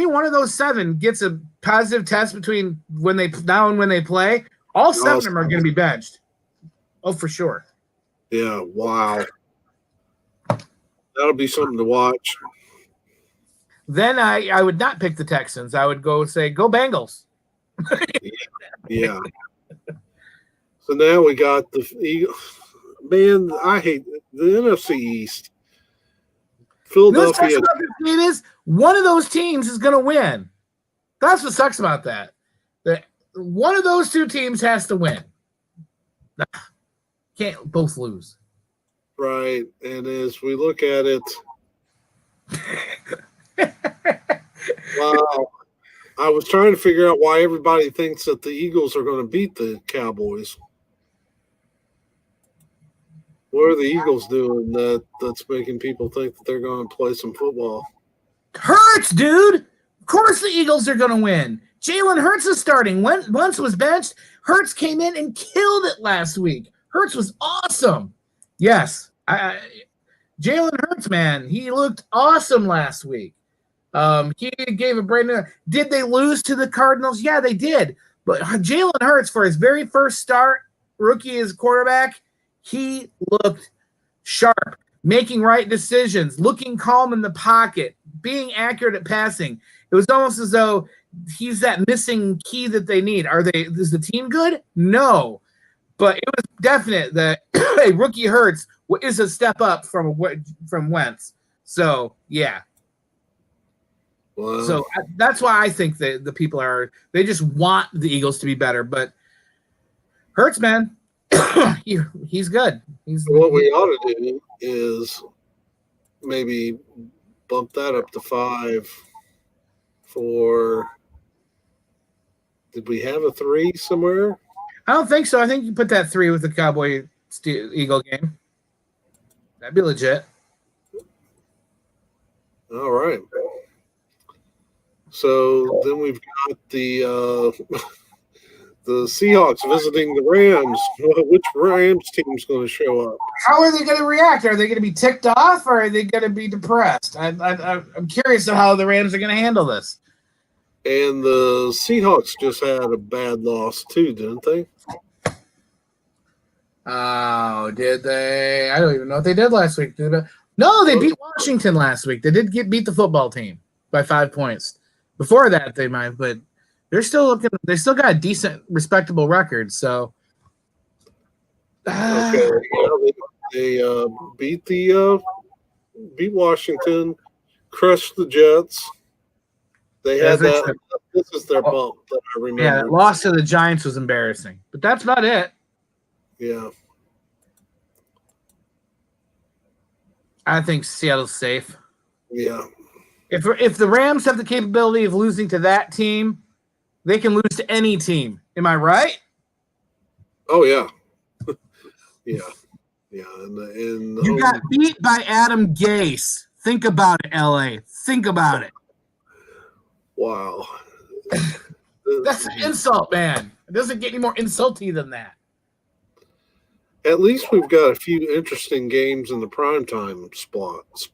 one of those 7 gets a positive test between when they play, all 7 of them are going to be benched. Oh, for sure. Yeah. Wow. That'll be something to watch. Then I would not pick the Texans. I would go Bengals. Yeah. So now we got the Eagles. Man, I hate the NFC East. Philadelphia. It is one of those teams is going to win. That's what sucks about that. That one of those 2 teams has to win. Can't both lose. Right. And as we look at it, wow. I was trying to figure out why everybody thinks that the Eagles are going to beat the Cowboys. What are the Eagles doing that's making people think that they're going to play some football? Hurts, dude. Of course the Eagles are going to win. Jalen Hurts is starting. Once was benched. Hurts came in and killed it last week. Hurts was awesome. Yes. Jalen Hurts, man, he looked awesome last week. He gave a brand new. Did they lose to the Cardinals? Yeah, they did. But Jalen Hurts, for his very first start, rookie as quarterback, he looked sharp, making right decisions, looking calm in the pocket, being accurate at passing. It was almost as though he's that missing key that they need. Is the team good? No. But it was definite that a rookie Hurts is a step up from Wentz. So, yeah. Wow. So that's why I think that the people they just want the Eagles to be better. But Hurts, man, he's good. What we ought to do is maybe bump that up to 5 for. Did we have a 3 somewhere? I don't think so. I think you put that 3 with the Cowboy Eagle game. That'd be legit. All right. So then we've got the Seahawks visiting the Rams. Which Rams team's going to show up? How are they going to react? Are they going to be ticked off, or are they going to be depressed? I'm curious of how the Rams are going to handle this. And the Seahawks just had a bad loss too, didn't they? Oh, did they? I don't even know what they did last week. No, they beat Washington last week. They did beat the football team by 5 points. Before that, they might, but they're still looking. They still got a decent, respectable record. So, okay, they beat Washington, crushed the Jets. They had that. This is their bump that I remember. Yeah, that loss to the Giants was embarrassing, but that's about it. Yeah, I think Seattle's safe. Yeah. If the Rams have the capability of losing to that team, they can lose to any team. Am I right? Oh yeah, yeah. And you got beat by Adam Gase. Think about it, LA. Think about it. Wow. That's an insult, man. It doesn't get any more insulty than that. At least we've got a few interesting games in the primetime splots.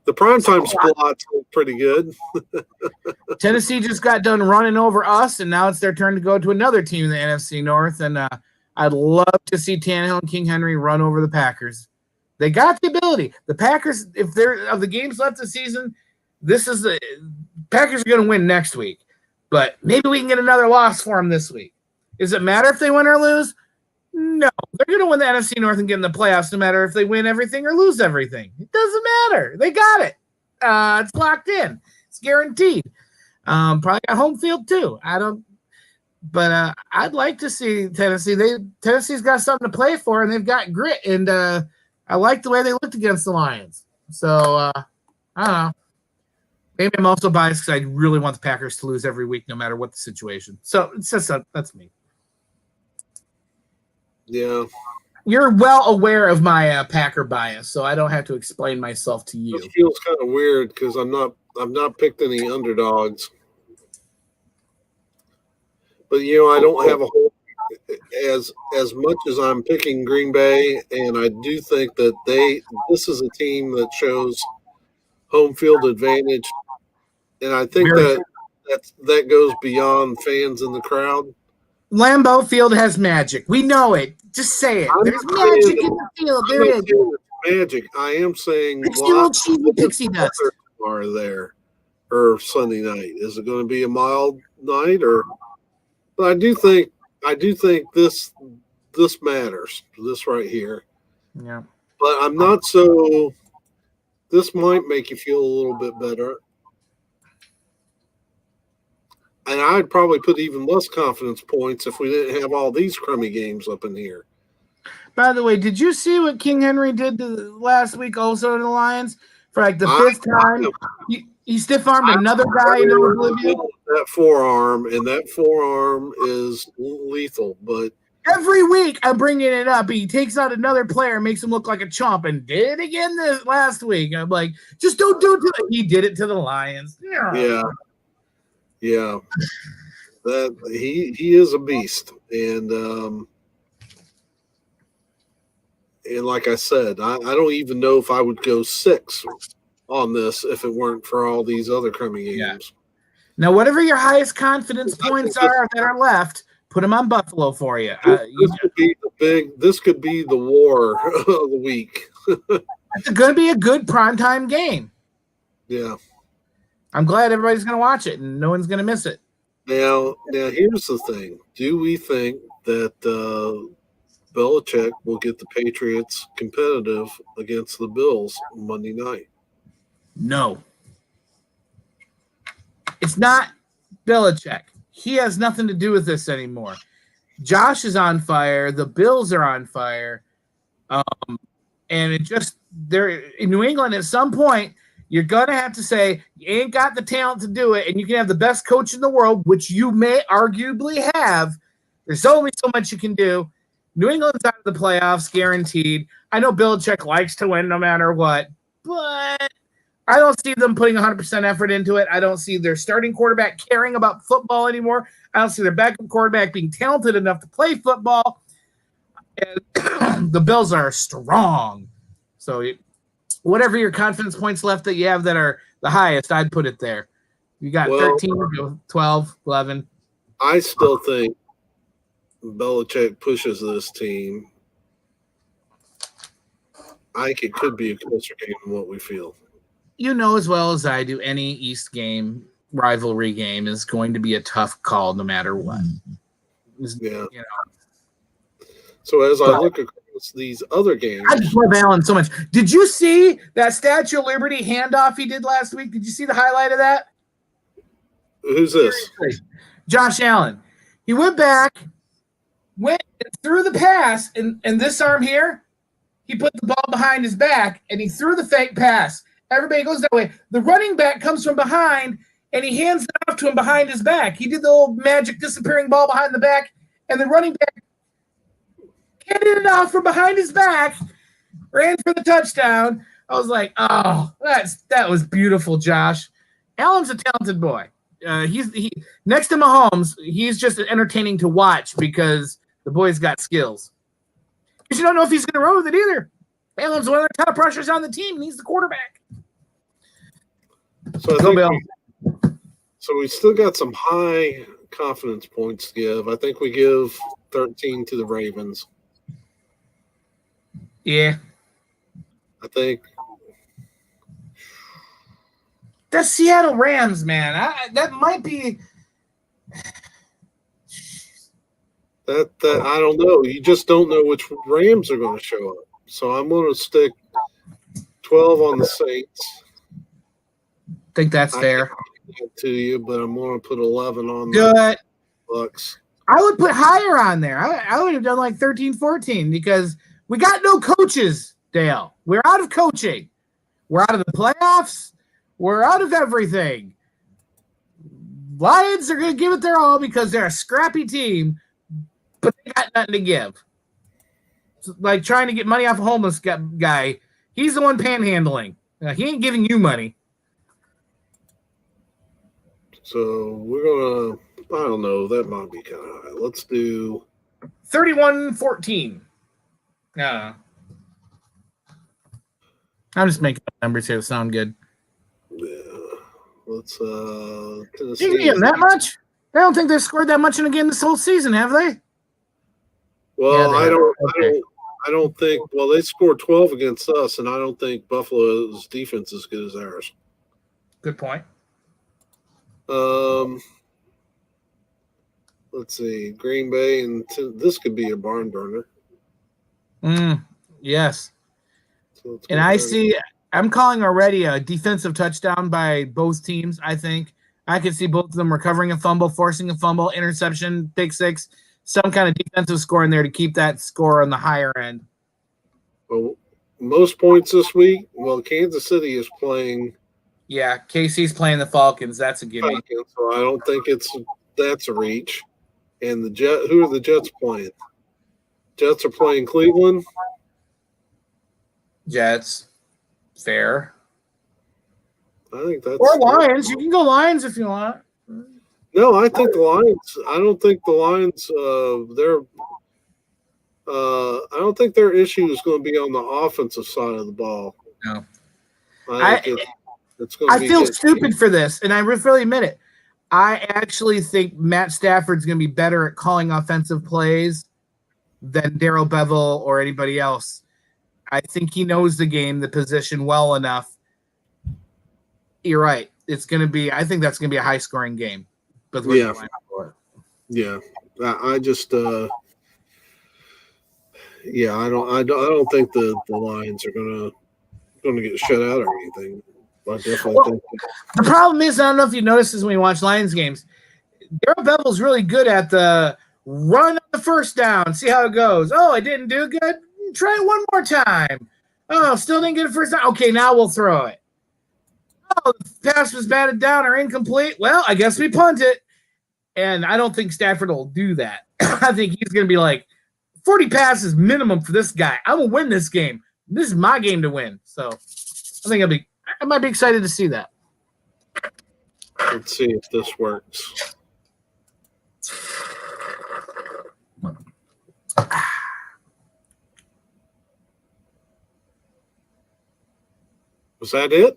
The primetime splots look pretty good. Tennessee just got done running over us, and now it's their turn to go to another team in the NFC North. And I'd love to see Tannehill and King Henry run over the Packers. They got the ability. The Packers, if they're of the games left this season, Packers are going to win next week. But maybe we can get another loss for them this week. Does it matter if they win or lose? No. They're going to win the NFC North and get in the playoffs no matter if they win everything or lose everything. It doesn't matter. They got it. It's locked in. It's guaranteed. Probably got home field too. But I'd like to see Tennessee. Tennessee's got something to play for, and they've got grit. And I like the way they looked against the Lions. So I don't know. Maybe I'm also biased because I really want the Packers to lose every week, no matter what the situation. So it's just that's me. Yeah. You're well aware of my Packer bias, so I don't have to explain myself to you. It feels kind of weird because I've not picked any underdogs. But I don't have a whole as much as I'm picking Green Bay, and I do think that this is a team that shows home field advantage, and I think that goes beyond fans in the crowd. Lambeau Field has magic. We know it. Just say it. There's magic in the field. There is magic. I am saying pixie dust are there or Sunday night. Is it going to be a mild night or? But I do think this matters. This right here. Yeah. But I'm not so. This might make you feel a little bit better. And I'd probably put even less confidence points if we didn't have all these crummy games up in here. By the way, did you see what King Henry did last week also in the Lions? For like the fifth time, he stiff-armed another guy in oblivion. That forearm is lethal. But every week I'm bringing it up. He takes out another player, makes him look like a chump, and did it again this last week. I'm like, just don't do it to him. He did it to the Lions. Yeah. That he is a beast, and like I said, I don't even know if I would go 6 on this if it weren't for all these other crummy games. Yeah. Now, whatever your highest confidence points are that are left, put them on Buffalo for you. This could be the war of the week. It's going to be a good primetime game. Yeah. I'm glad everybody's going to watch it and no one's going to miss it. Now, here's the thing. Do we think that Belichick will get the Patriots competitive against the Bills Monday night? No. It's not Belichick. He has nothing to do with this anymore. Josh is on fire. The Bills are on fire. And they're in New England at some point, you're going to have to say, you ain't got the talent to do it, and you can have the best coach in the world, which you may arguably have. There's only so much you can do. New England's out of the playoffs, guaranteed. I know Belichick likes to win no matter what, but I don't see them putting 100% effort into it. I don't see their starting quarterback caring about football anymore. I don't see their backup quarterback being talented enough to play football. And the Bills are strong. So whatever your confidence points left that you have that are the highest, I'd put it there. You got 13, 12, 11. I still think Belichick pushes this team. I think it could be a closer game than what we feel. You know as well as I do, any East game, rivalry game, is going to be a tough call no matter what. Yeah. You know. So as I look across these other games, I just love Allen so much. Did you see that Statue of Liberty handoff he did last week? Did you see the highlight of that? Who's this? Seriously. Josh Allen. He went back, went through the pass, and this arm here, he put the ball behind his back, and he threw the fake pass. Everybody goes that way. The running back comes from behind, and he hands it off to him behind his back. He did the old magic disappearing ball behind the back, and the running back handed it off from behind his back, ran for the touchdown. I was like, oh, that was beautiful, Josh. Allen's a talented boy. He next to Mahomes, he's just entertaining to watch because the boy's got skills. Because you don't know if he's going to run with it either. Allen's one of the top pressures on the team, and he's the quarterback. So we still got some high confidence points to give. I think we give 13 to the Ravens. Yeah. I think the Seattle Rams, man. That might be that I don't know. You just don't know which Rams are going to show up. So I'm going to stick 12 on the Saints. I think that's fair. To you, but I'm going to put 11 on the Bucks. I would put higher on there. I would have done like 13, 14 because we got no coaches, Dale. We're out of coaching. We're out of the playoffs. We're out of everything. Lions are going to give it their all because they're a scrappy team, but they got nothing to give. It's like trying to get money off a homeless guy. He's the one panhandling. He ain't giving you money. So we're going to, I don't know, that might be kind of high. Let's do 31-14. I'm just making up numbers here to sound good. Yeah. Let's You give them that much? I don't think they've scored that much in a game this whole season, have they? Well, Yeah, I don't think. Well, they scored 12 against us, and I don't think Buffalo's defense is as good as ours. Good point. Let's see, Green Bay, and this could be a barn burner. Yes. So I'm calling already a defensive touchdown by both teams. I think I could see both of them recovering a fumble, forcing a fumble, interception, pick six, some kind of defensive score in there to keep that score on the higher end. Well, most points this week. Well, Kansas City is playing. Yeah, KC's playing the Falcons. That's a gimme. So I don't think that's a reach. And who are the Jets playing? Jets are playing Cleveland. Jets. Fair. I think that's or Lions. You can go Lions if you want. No, I think the Lions. I don't think the Lions. I don't think their issue is going to be on the offensive side of the ball. No. It's going to I feel stupid for this, and I really admit it. I actually think Matt Stafford's going to be better at calling offensive plays than Darrell Bevell or anybody else. I think he knows the game, the position well enough. You're right. It's going to be. I think that's going to be a high-scoring game. But yeah. I just. I don't think the Lions are going to get shut out or anything. I definitely think the problem is, I don't know if you noticed this when you watch Lions games. Darrell Bevell's really good at the run on the first down, see how it goes. Oh, I didn't do good. Try it one more time. Oh, still didn't get a first down. Okay, now we'll throw it. Oh, the pass was batted down or incomplete. Well, I guess we punt it. And I don't think Stafford will do that. I think he's going to be like, 40 passes minimum for this guy. I will win this game. This is my game to win. So I think I might be excited to see that. Let's see if this works. Was that it?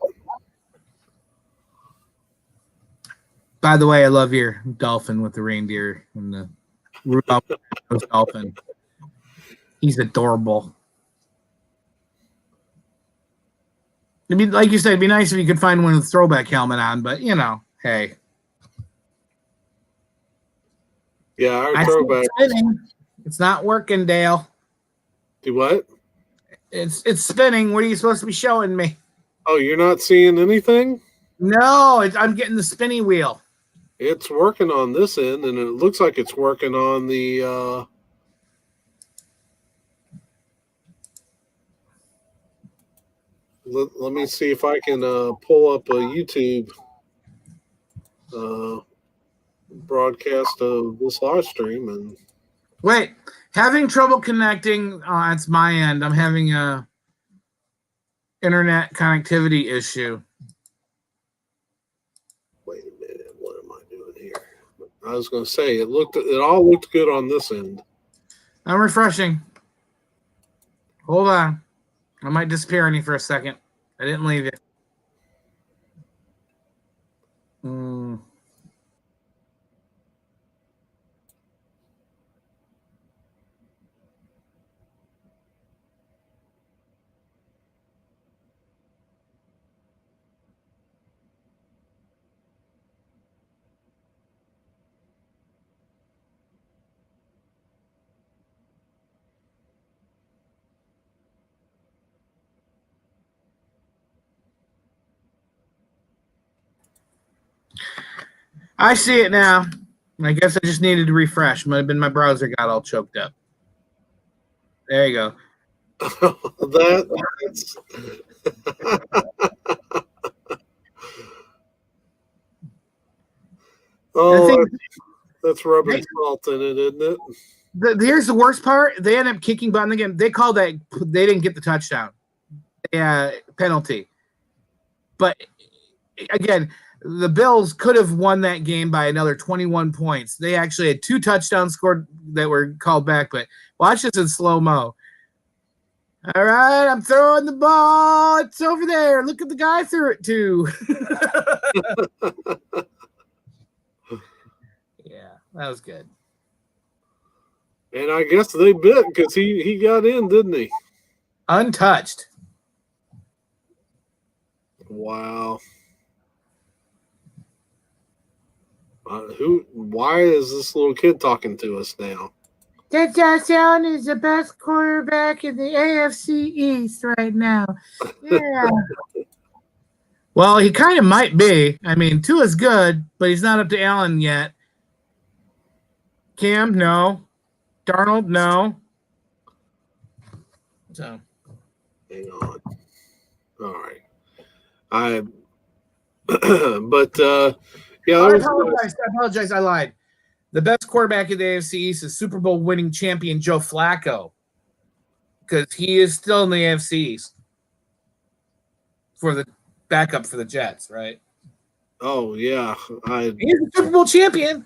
By the way, I love your dolphin with the reindeer and the Rudolph dolphin. He's adorable. It'd be, like you said, it'd be nice if you could find one with a throwback helmet on, but hey. Yeah, our throwback. It's not working, Dale. Do what? It's spinning. What are you supposed to be showing me? Oh, you're not seeing anything? No, I'm getting the spinny wheel. It's working on this end, and it looks like it's working on the let me see if I can pull up a YouTube broadcast of this live stream. And wait, having trouble connecting. It's my end. I'm having a internet connectivity issue. Wait a minute, what am I doing here? I was going to say it all looked good on this end. I'm refreshing. Hold on. I might disappear on you for a second. I didn't leave it. I see it now. I guess I just needed to refresh. Might have been my browser got all choked up. There you go. That's that's rubbing salt in it, isn't it? Here's the worst part. They end up kicking butt in the game. They called that. They didn't get the touchdown. Penalty. But again, the Bills could have won that game by another 21 points. They actually had 2 touchdowns scored that were called back, but watch this in slow-mo. All right, I'm throwing the ball. It's over there. Look at the guy threw it to. Yeah, that was good. And I guess they bit because he got in, didn't he? Untouched. Wow. Why is this little kid talking to us now? That Josh Allen is the best quarterback in the AFC East right now. Yeah. Well, he kind of might be. I mean, Tua's good, but he's not up to Allen yet. Cam, no. Darnold, no. So, hang on. All right. Yeah. I apologize. I lied. The best quarterback in the AFC East is Super Bowl winning champion Joe Flacco, because he is still in the AFC East for the backup for the Jets, right? Oh yeah, He's a Super Bowl champion.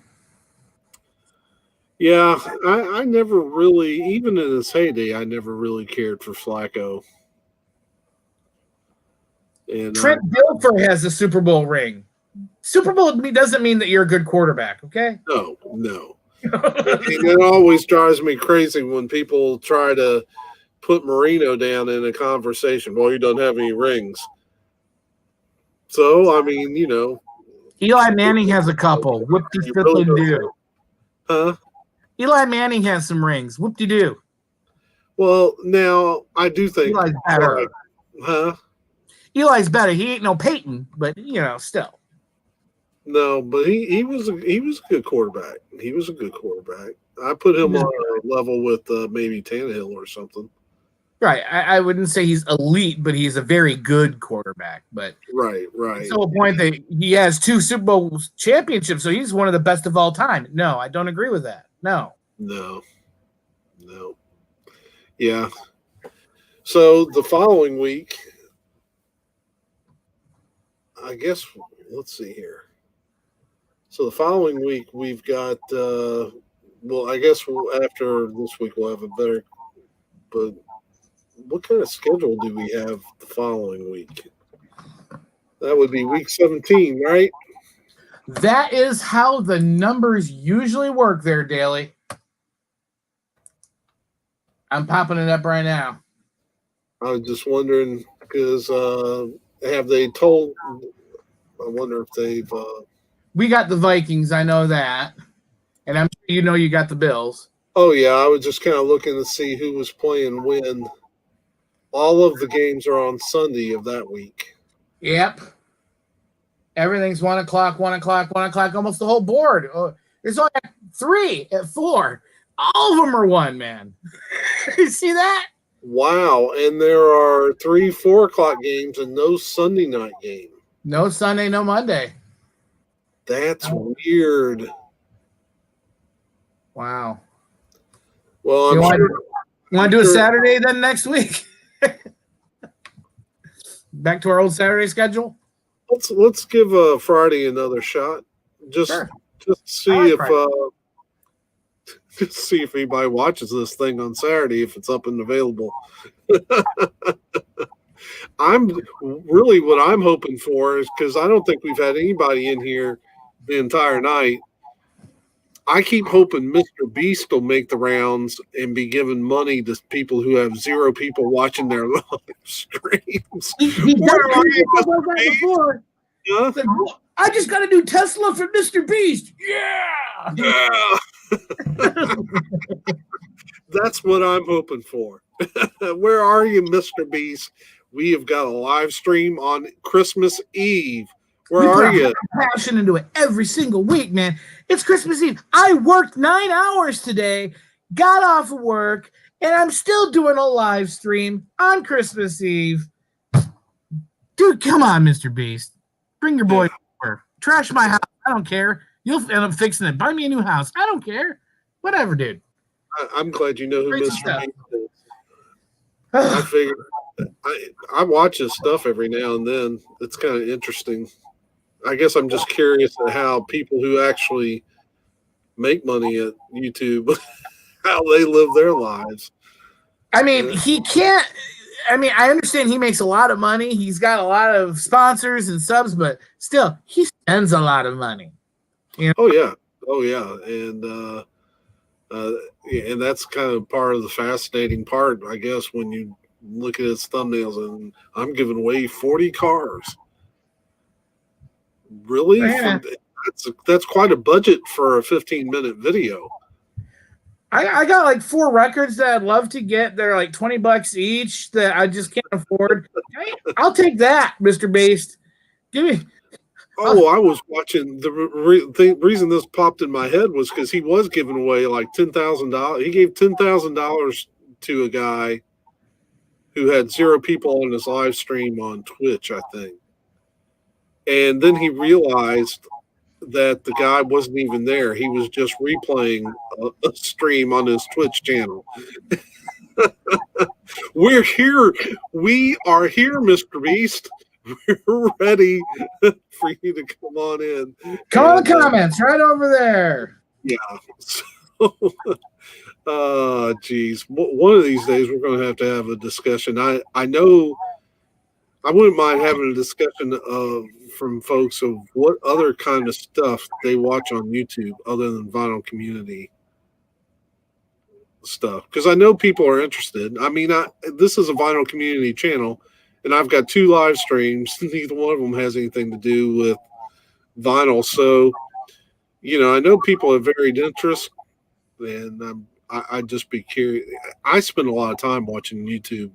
Yeah, I never really, even in his heyday, I never really cared for Flacco. And Trent Dilfer has a Super Bowl ring. Super Bowl doesn't mean that you're a good quarterback, okay? No. It always drives me crazy when people try to put Marino down in a conversation. Well, he doesn't have any rings. So, I mean, Eli Manning has a couple. Whoop-de-fiddle-do. Huh? Eli Manning has some rings. Whoop-de-doo. Well, now, I do think. Eli's better. Huh? Eli's better. He ain't no Peyton, but, still. No, but he was a good quarterback. He was a good quarterback. I put him on a level with maybe Tannehill or something. Right. I wouldn't say he's elite, but he's a very good quarterback. But right. To a point that he has 2 Super Bowl championships, so he's one of the best of all time. No, I don't agree with that. No. Yeah. So the following week, I guess, let's see here. So the following week we've got, I guess after this week we'll have a better, but what kind of schedule do we have the following week? That would be week 17, right? That is how the numbers usually work there, Daly. I'm popping it up right now. I was just wondering because have they told? I wonder if they've. We got the Vikings. I know that, and I'm sure you got the Bills. Oh yeah, I was just kind of looking to see who was playing when. All of the games are on Sunday of that week. Yep. Everything's 1 o'clock, 1 o'clock, 1 o'clock. Almost the whole board. There's only 3 at 4. All of them are 1, man. You see that? Wow. And there are 3 4 o'clock games and no Sunday night game. No Sunday, no Monday. That's weird. Wow. Well, you want to do a Saturday then next week? Back to our old Saturday schedule. Let's give Friday another shot. Just see if anybody watches this thing on Saturday if it's up and available. What I'm hoping for is because I don't think we've had anybody in here the entire night. I keep hoping Mr. Beast will make the rounds and be giving money to people who have 0 people watching their live streams. Before. Huh? I just got a new Tesla from Mr. Beast. Yeah. That's what I'm hoping for. Where are you, Mr. Beast? We have got a live stream on Christmas Eve. Where are you? Passion into it every single week, man. It's Christmas Eve. I worked 9 hours today, got off of work, and I'm still doing a live stream on Christmas Eve. Dude, come on, Mr. Beast. Bring your boy over. Trash my house. I don't care. You'll end up fixing it. Buy me a new house. I don't care. Whatever, dude. I'm glad you know who Mr. Beast is. I figured I watch his stuff every now and then. It's kind of interesting. I guess I'm just curious at how people who actually make money at YouTube, how they live their lives. I mean, he can't. I mean, I understand he makes a lot of money. He's got a lot of sponsors and subs, but still, he spends a lot of money. Oh yeah, and and that's kind of part of the fascinating part, I guess, when you look at his thumbnails. And I'm giving away 40 cars. Really? Yeah. That's quite a budget for a 15-minute video. I got like 4 records that I'd love to get. They're like $20 each that I just can't afford. I'll take that, Mr. Beast. Give me. Oh, I was watching. The reason this popped in my head was because he was giving away like $10,000. He gave $10,000 to a guy who had 0 people on his live stream on Twitch, I think. And then he realized that the guy wasn't even there. He was just replaying a stream on his Twitch channel. We're here. We are here, Mr. Beast. We're ready for you to come on in. Come on, the comments right over there. Yeah. So, geez. One of these days we're going to have a discussion. I know I wouldn't mind having a discussion from folks of what other kind of stuff they watch on YouTube other than vinyl community stuff. Because I know people are interested. I mean, this is a vinyl community channel, and I've got 2 live streams. Neither one of them has anything to do with vinyl. So, I know people have varied interests, and I'd just be curious. I spend a lot of time watching YouTube.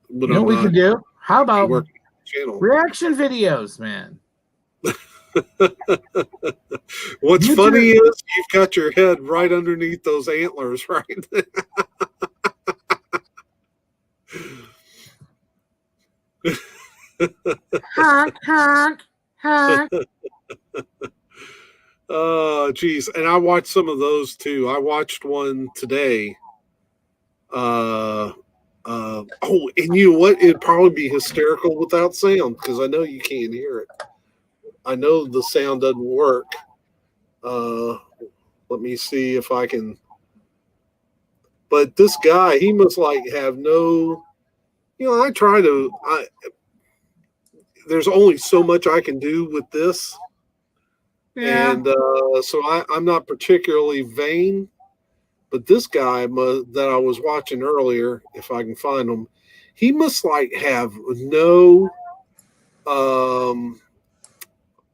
You know what we could do? How about channel reaction videos, man? What's funny is you've got your head right underneath those antlers, right? Honk, honk, honk. Oh, geez. And I watched some of those too. I watched one today. And you know what? It'd probably be hysterical without sound because I know you can't hear it. I know the sound doesn't work. Let me see if I can. But this guy, he must have no. I try to. There's only so much I can do with this. Yeah. And so I'm not particularly vain. But this guy that I was watching earlier, if I can find him, he must have no.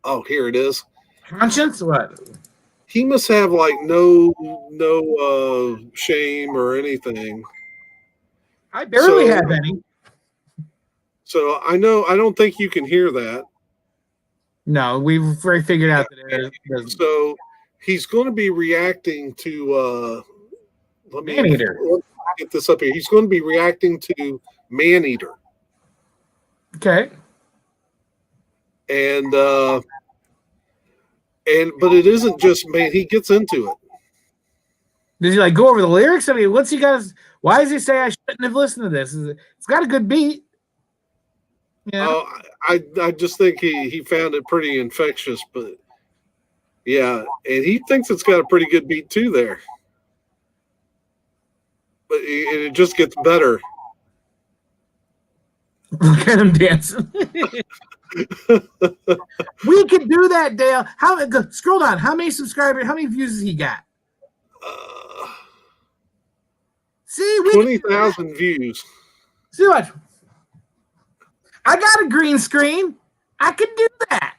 Oh, here it is. Conscience? What? He must have no shame or anything. I barely have any. So I don't think you can hear that. No, we've figured out that it so he's going to be reacting to. Maneater. Let me get this up here. He's going to be reacting to Maneater. Okay. And but it isn't just man. He gets into it. Did he go over the lyrics? I mean, what's he got? Why does he say I shouldn't have listened to this? It's got a good beat. Yeah. I just think he found it pretty infectious, but yeah, and he thinks it's got a pretty good beat too there. But it just gets better. Look at him dancing. We can do that, Dale. Scroll down. How many subscribers? How many views has he got? See, 20,000 views. See what? I got a green screen. I can do that.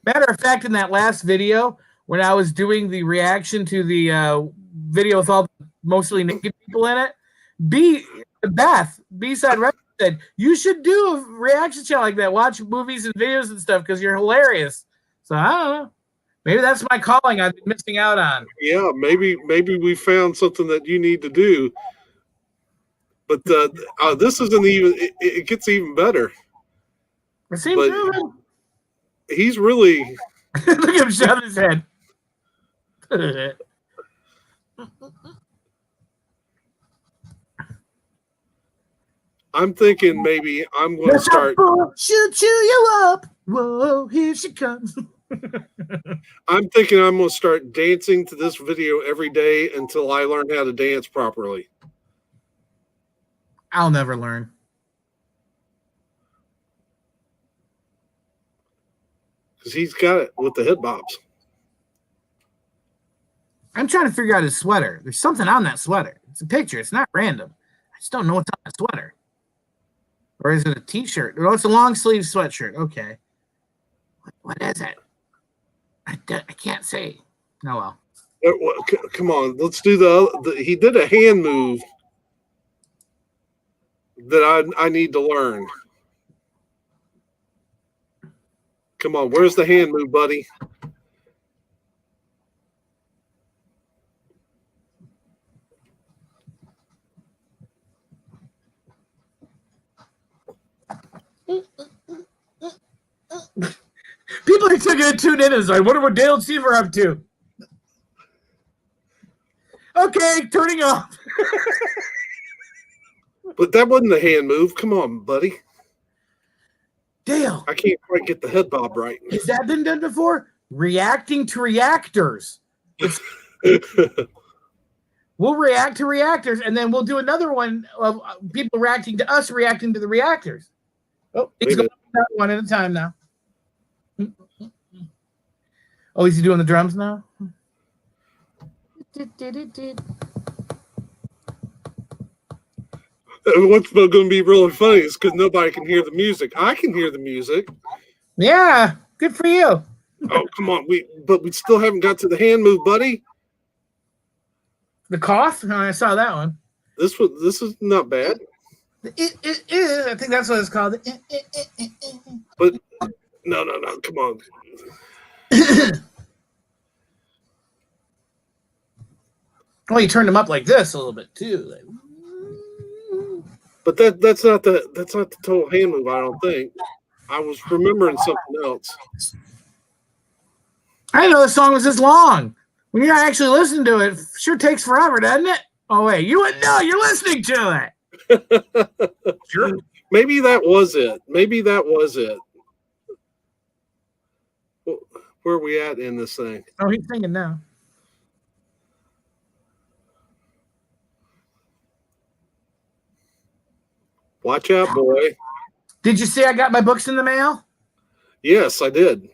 Matter of fact, in that last video, when I was doing the reaction to the video with all the mostly naked people in it, Beth, B-Side Record, said, you should do a reaction channel like that. Watch movies and videos and stuff because you're hilarious. So I don't know. Maybe that's my calling I've been missing out on. Yeah, maybe we found something that you need to do. But this isn't even. It gets even better. It seems good. He's really. Look at him shove his head. I'm thinking maybe I'm going to Yes, start. She'll chew you up. Whoa, here she comes. I'm thinking I'm going to start dancing to this video every day until I learn how to dance properly. I'll never learn. Because he's got it with the head bobs. I'm trying to figure out his sweater. There's something on that sweater. It's a picture. It's not random. I just don't know what's on that sweater. Or is it a t-shirt? Oh, it's a long sleeve sweatshirt. Okay. What is it? I can't say. Oh, well. Come on. Let's do the he did a hand move that I need to learn. Come on. Where's the hand move, buddy? People are still going to tune in and say, I wonder what Dale and Steve are up to. Okay, turning off. But that wasn't the hand move. Come on, buddy. Dale. I can't quite get the head bob right. Has that been done before? Reacting to reactors. We'll react to reactors, and then we'll do another one of people reacting to us reacting to the reactors. Oh, he's going one at a time now. Oh, is he doing the drums now? What's going to be really funny is because nobody can hear the music. I can hear the music. Yeah, good for you. Oh, come on. But we still haven't got to the hand move, buddy. The cough? No, I saw that one. This is not bad. I think that's what it's called. But no. Come on. Well, you turned them up like this a little bit too. Like, but that's not the total hand move. I don't think. I was remembering something else. I didn't know the song was this long. When you're not actually listening to it, sure takes forever, doesn't it? Oh wait, you wouldn't know. You're listening to it. Sure. Maybe that was it. Where are we at in this thing? Oh, he's singing now. Watch out, boy. Did you see I got my books in the mail? Yes, I did.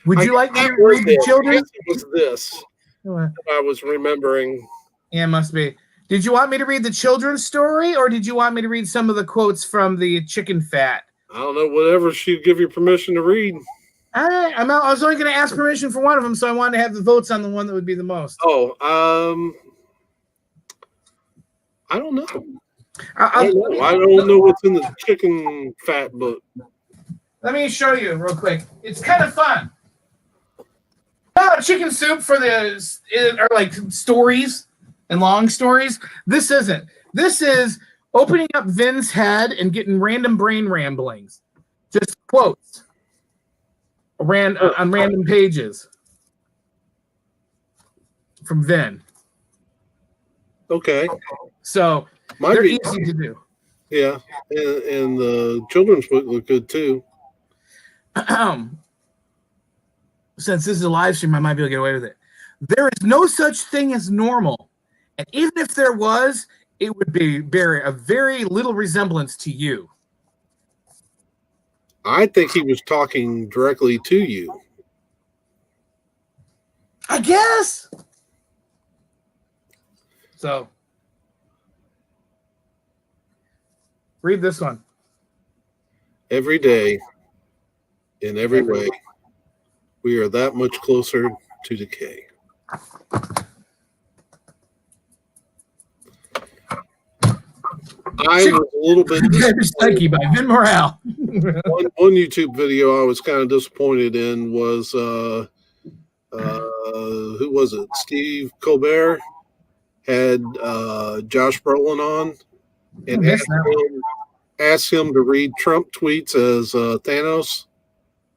Would you like me to read the children? It was this I was remembering. Yeah, it must be. Did you want me to read the children's story, or did you want me to read some of the quotes from the chicken fat? I don't know. Whatever she'd give you permission to read. All right. I was only going to ask permission for one of them, so I wanted to have the votes on the one that would be the most. Oh, I don't know. I don't know what's in the chicken fat book. Let me show you real quick. It's kind of fun. Chicken soup for are like stories and long stories. This isn't. This is opening up Vin's head and getting random brain ramblings. Just quotes on random pages from Vin. Okay. So they're easy to do. Yeah, and the children's book look good too. Since this is a live stream, I might be able to get away with it. There is no such thing as normal. And even if there was, it would bear a very little resemblance to you. I think he was talking directly to you. I guess. So, read this one. Every day, in every way, we are that much closer to decay. I was a little bit Psyche by Vin Morale. one YouTube video I was kind of disappointed in was who was it? Steve Colbert had Josh Brolin on and asked him to read Trump tweets as Thanos.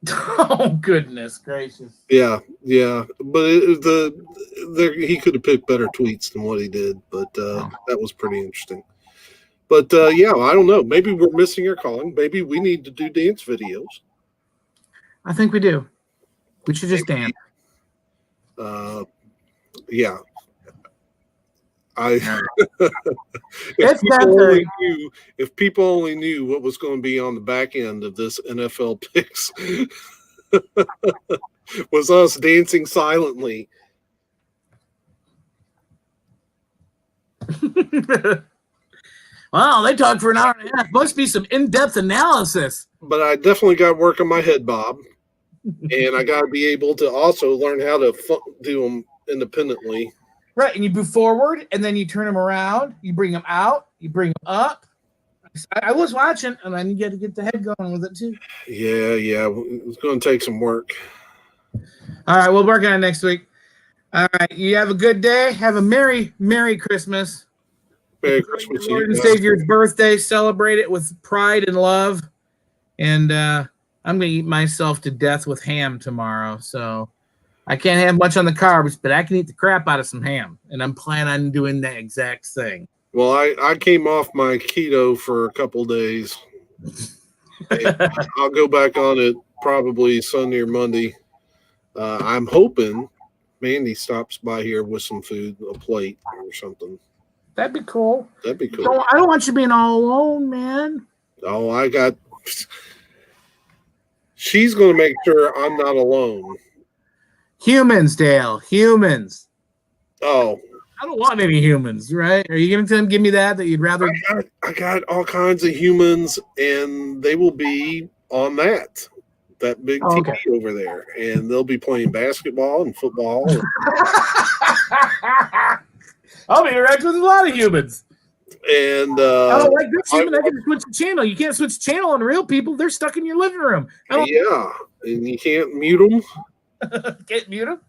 Oh, goodness gracious. Yeah. But he could have picked better tweets than what he did, but that was pretty interesting. But yeah, I don't know. Maybe we're missing our calling. Maybe we need to do dance videos. I think we do. We should just dance. Yeah. if, It's if people only knew what was going to be on the back end of this NFL picks was us dancing silently. Wow, they talked for an hour and a half. Must be some in-depth analysis. But I definitely got work on my head, Bob. And I got to be able to also learn how to do them independently. Right, and you move forward, and then you turn them around. You bring them out. You bring them up. I was watching, and I need to get the head going with it, too. Yeah. It's going to take some work. All right, we'll work on it next week. All right, you have a good day. Have a Merry Christmas. Merry Christmas. Lord and Savior's birthday. Celebrate it with pride and love. And I'm going to eat myself to death with ham tomorrow, so I can't have much on the carbs, but I can eat the crap out of some ham, and I'm planning on doing that exact thing. Well, I came off my keto for a couple days. I'll go back on it probably Sunday or Monday. I'm hoping Mandy stops by here with some food, a plate or something. That'd be cool. That'd be cool. I don't want you being all alone, man. Oh, she's going to make sure I'm not alone. Humans, Dale. Humans. Oh. I don't want any humans, right? Are you going to give me that you'd rather? I got all kinds of humans, and they will be on that big TV over there, and they'll be playing basketball and football. I'll be interacting with a lot of humans. And I don't like this human. I can switch the channel. You can't switch the channel on real people. They're stuck in your living room. Yeah, and you can't mute them. Can't mute them.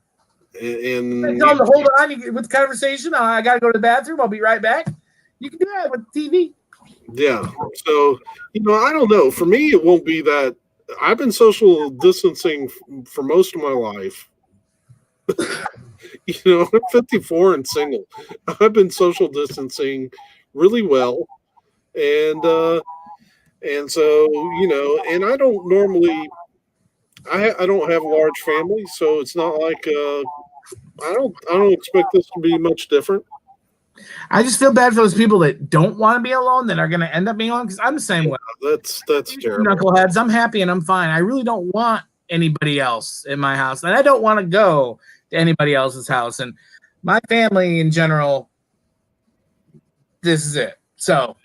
And tell them to hold on with the conversation. I got to go to the bathroom. I'll be right back. You can do that with TV. Yeah. So, I don't know. For me, it won't be that. I've been social distancing for most of my life. I'm 54 and single. I've been social distancing really well. And so, and I don't normally, I don't have a large family, so it's not like I don't expect this to be much different. I just feel bad for those people that don't want to be alone that are going to end up being alone, because I'm the same way. That's terrible. Knuckleheads. I'm happy and I'm fine. I really don't want anybody else in my house, and I don't want to go to anybody else's house. And my family in general, this is it. So,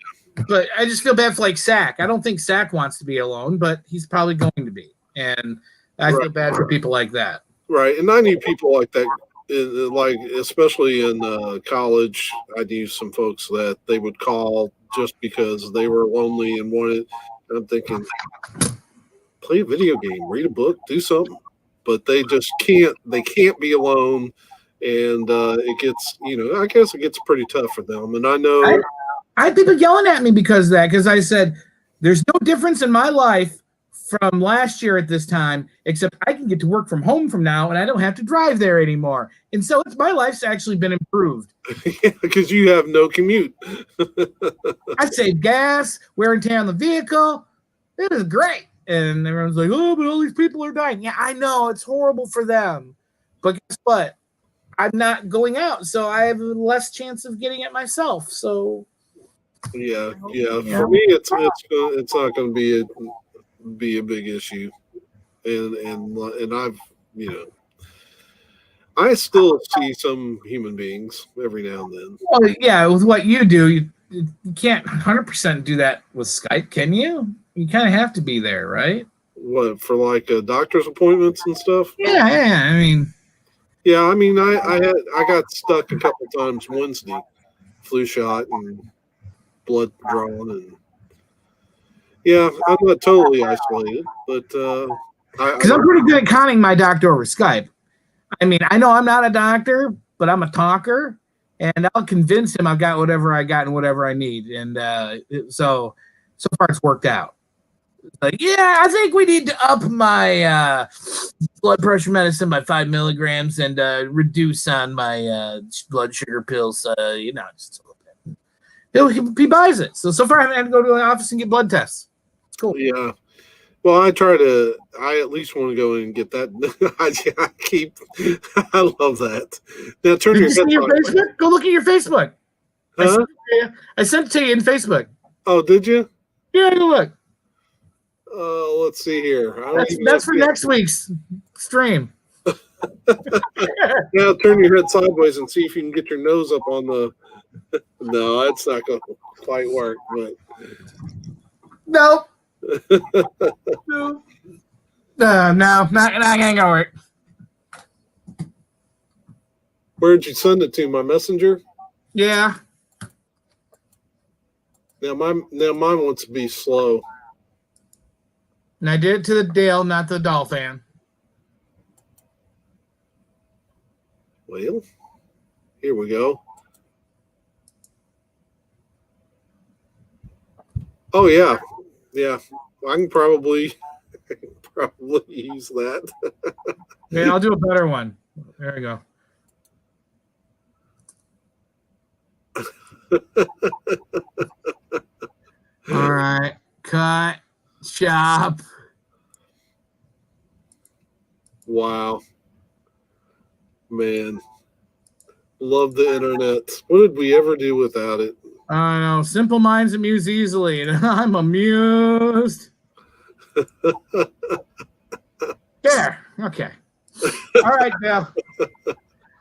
but I just feel bad for like Sack. I don't think Sack wants to be alone, but he's probably going to be. And I feel bad for people like that. Right. And I need people like that, like especially in college. I knew some folks that they would call just because they were lonely and wanted. I'm thinking, play a video game, read a book, do something. But they just can't. They can't be alone, and it gets. I guess it gets pretty tough for them. And I know I had people yelling at me because of that. Because I said, "There's no difference in my life from last year at this time, except I can get to work from home from now, and I don't have to drive there anymore." And so my life's actually been improved. Yeah, because you have no commute. I save gas, wear and tear on the vehicle. It is great. And everyone's like, "Oh, but all these people are dying." Yeah, I know. It's horrible for them. But guess what? I'm not going out, so I have less chance of getting it myself. So yeah. For me, it's not going to be a big issue. And I've, I still see some human beings every now and then. Well, yeah, with what you do, you can't 100% do that with Skype, can you? You kind of have to be there, right? What, for like doctor's appointments and stuff? Yeah. I mean, I got stuck a couple times Wednesday, flu shot and blood drawn, and I'm not totally isolated, but because I'm pretty good at conning my doctor over Skype. I mean, I know I'm not a doctor, but I'm a talker, and I'll convince him I've got whatever I got and whatever I need, and so far it's worked out. Like, yeah, I think we need to up my blood pressure medicine by 5 milligrams and reduce on my blood sugar pills, just a little bit. he buys it. So far I haven't had to go to the office and get blood tests. It's cool. Yeah. Well, I at least want to go in and get that. I love that. Now turn Did your you see your headphones. Facebook? Go look at your Facebook. Huh? I sent it to you in Facebook. Oh, did you? Yeah, go look. Let's see here. That's for next week's stream. Now turn your head sideways and see if you can get your nose up on the. No, it's not going to quite work. But Nope. No, not gonna work. Where'd you send it to? My messenger? Yeah. Now mine wants to be slow. And I did it to the Dale, not the doll fan. Well, here we go. Oh yeah. Yeah. I can probably use that. Yeah, I'll do a better one. There we go. All right. Cut. Chop. Wow. Man. Love the internet. What did we ever do without it? I don't know. Simple minds amuse easily, and I'm amused. There. Okay. All right, Dale.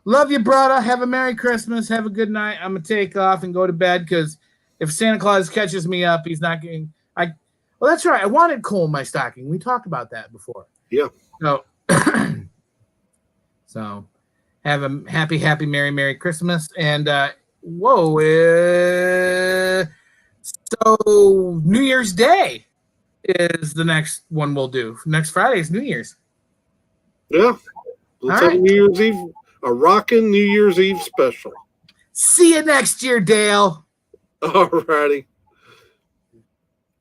Love you, brother. Have a Merry Christmas. Have a good night. I'm going to take off and go to bed because if Santa Claus catches me up, he's not getting... Well, that's right. I wanted coal in my stocking. We talked about that before. Yeah. So have a happy, Merry Christmas. And, so New Year's Day is the next one we'll do. Next Friday is New Year's. Yeah. Let's have New Year's Eve, a rockin' New Year's Eve special. See you next year, Dale. All righty.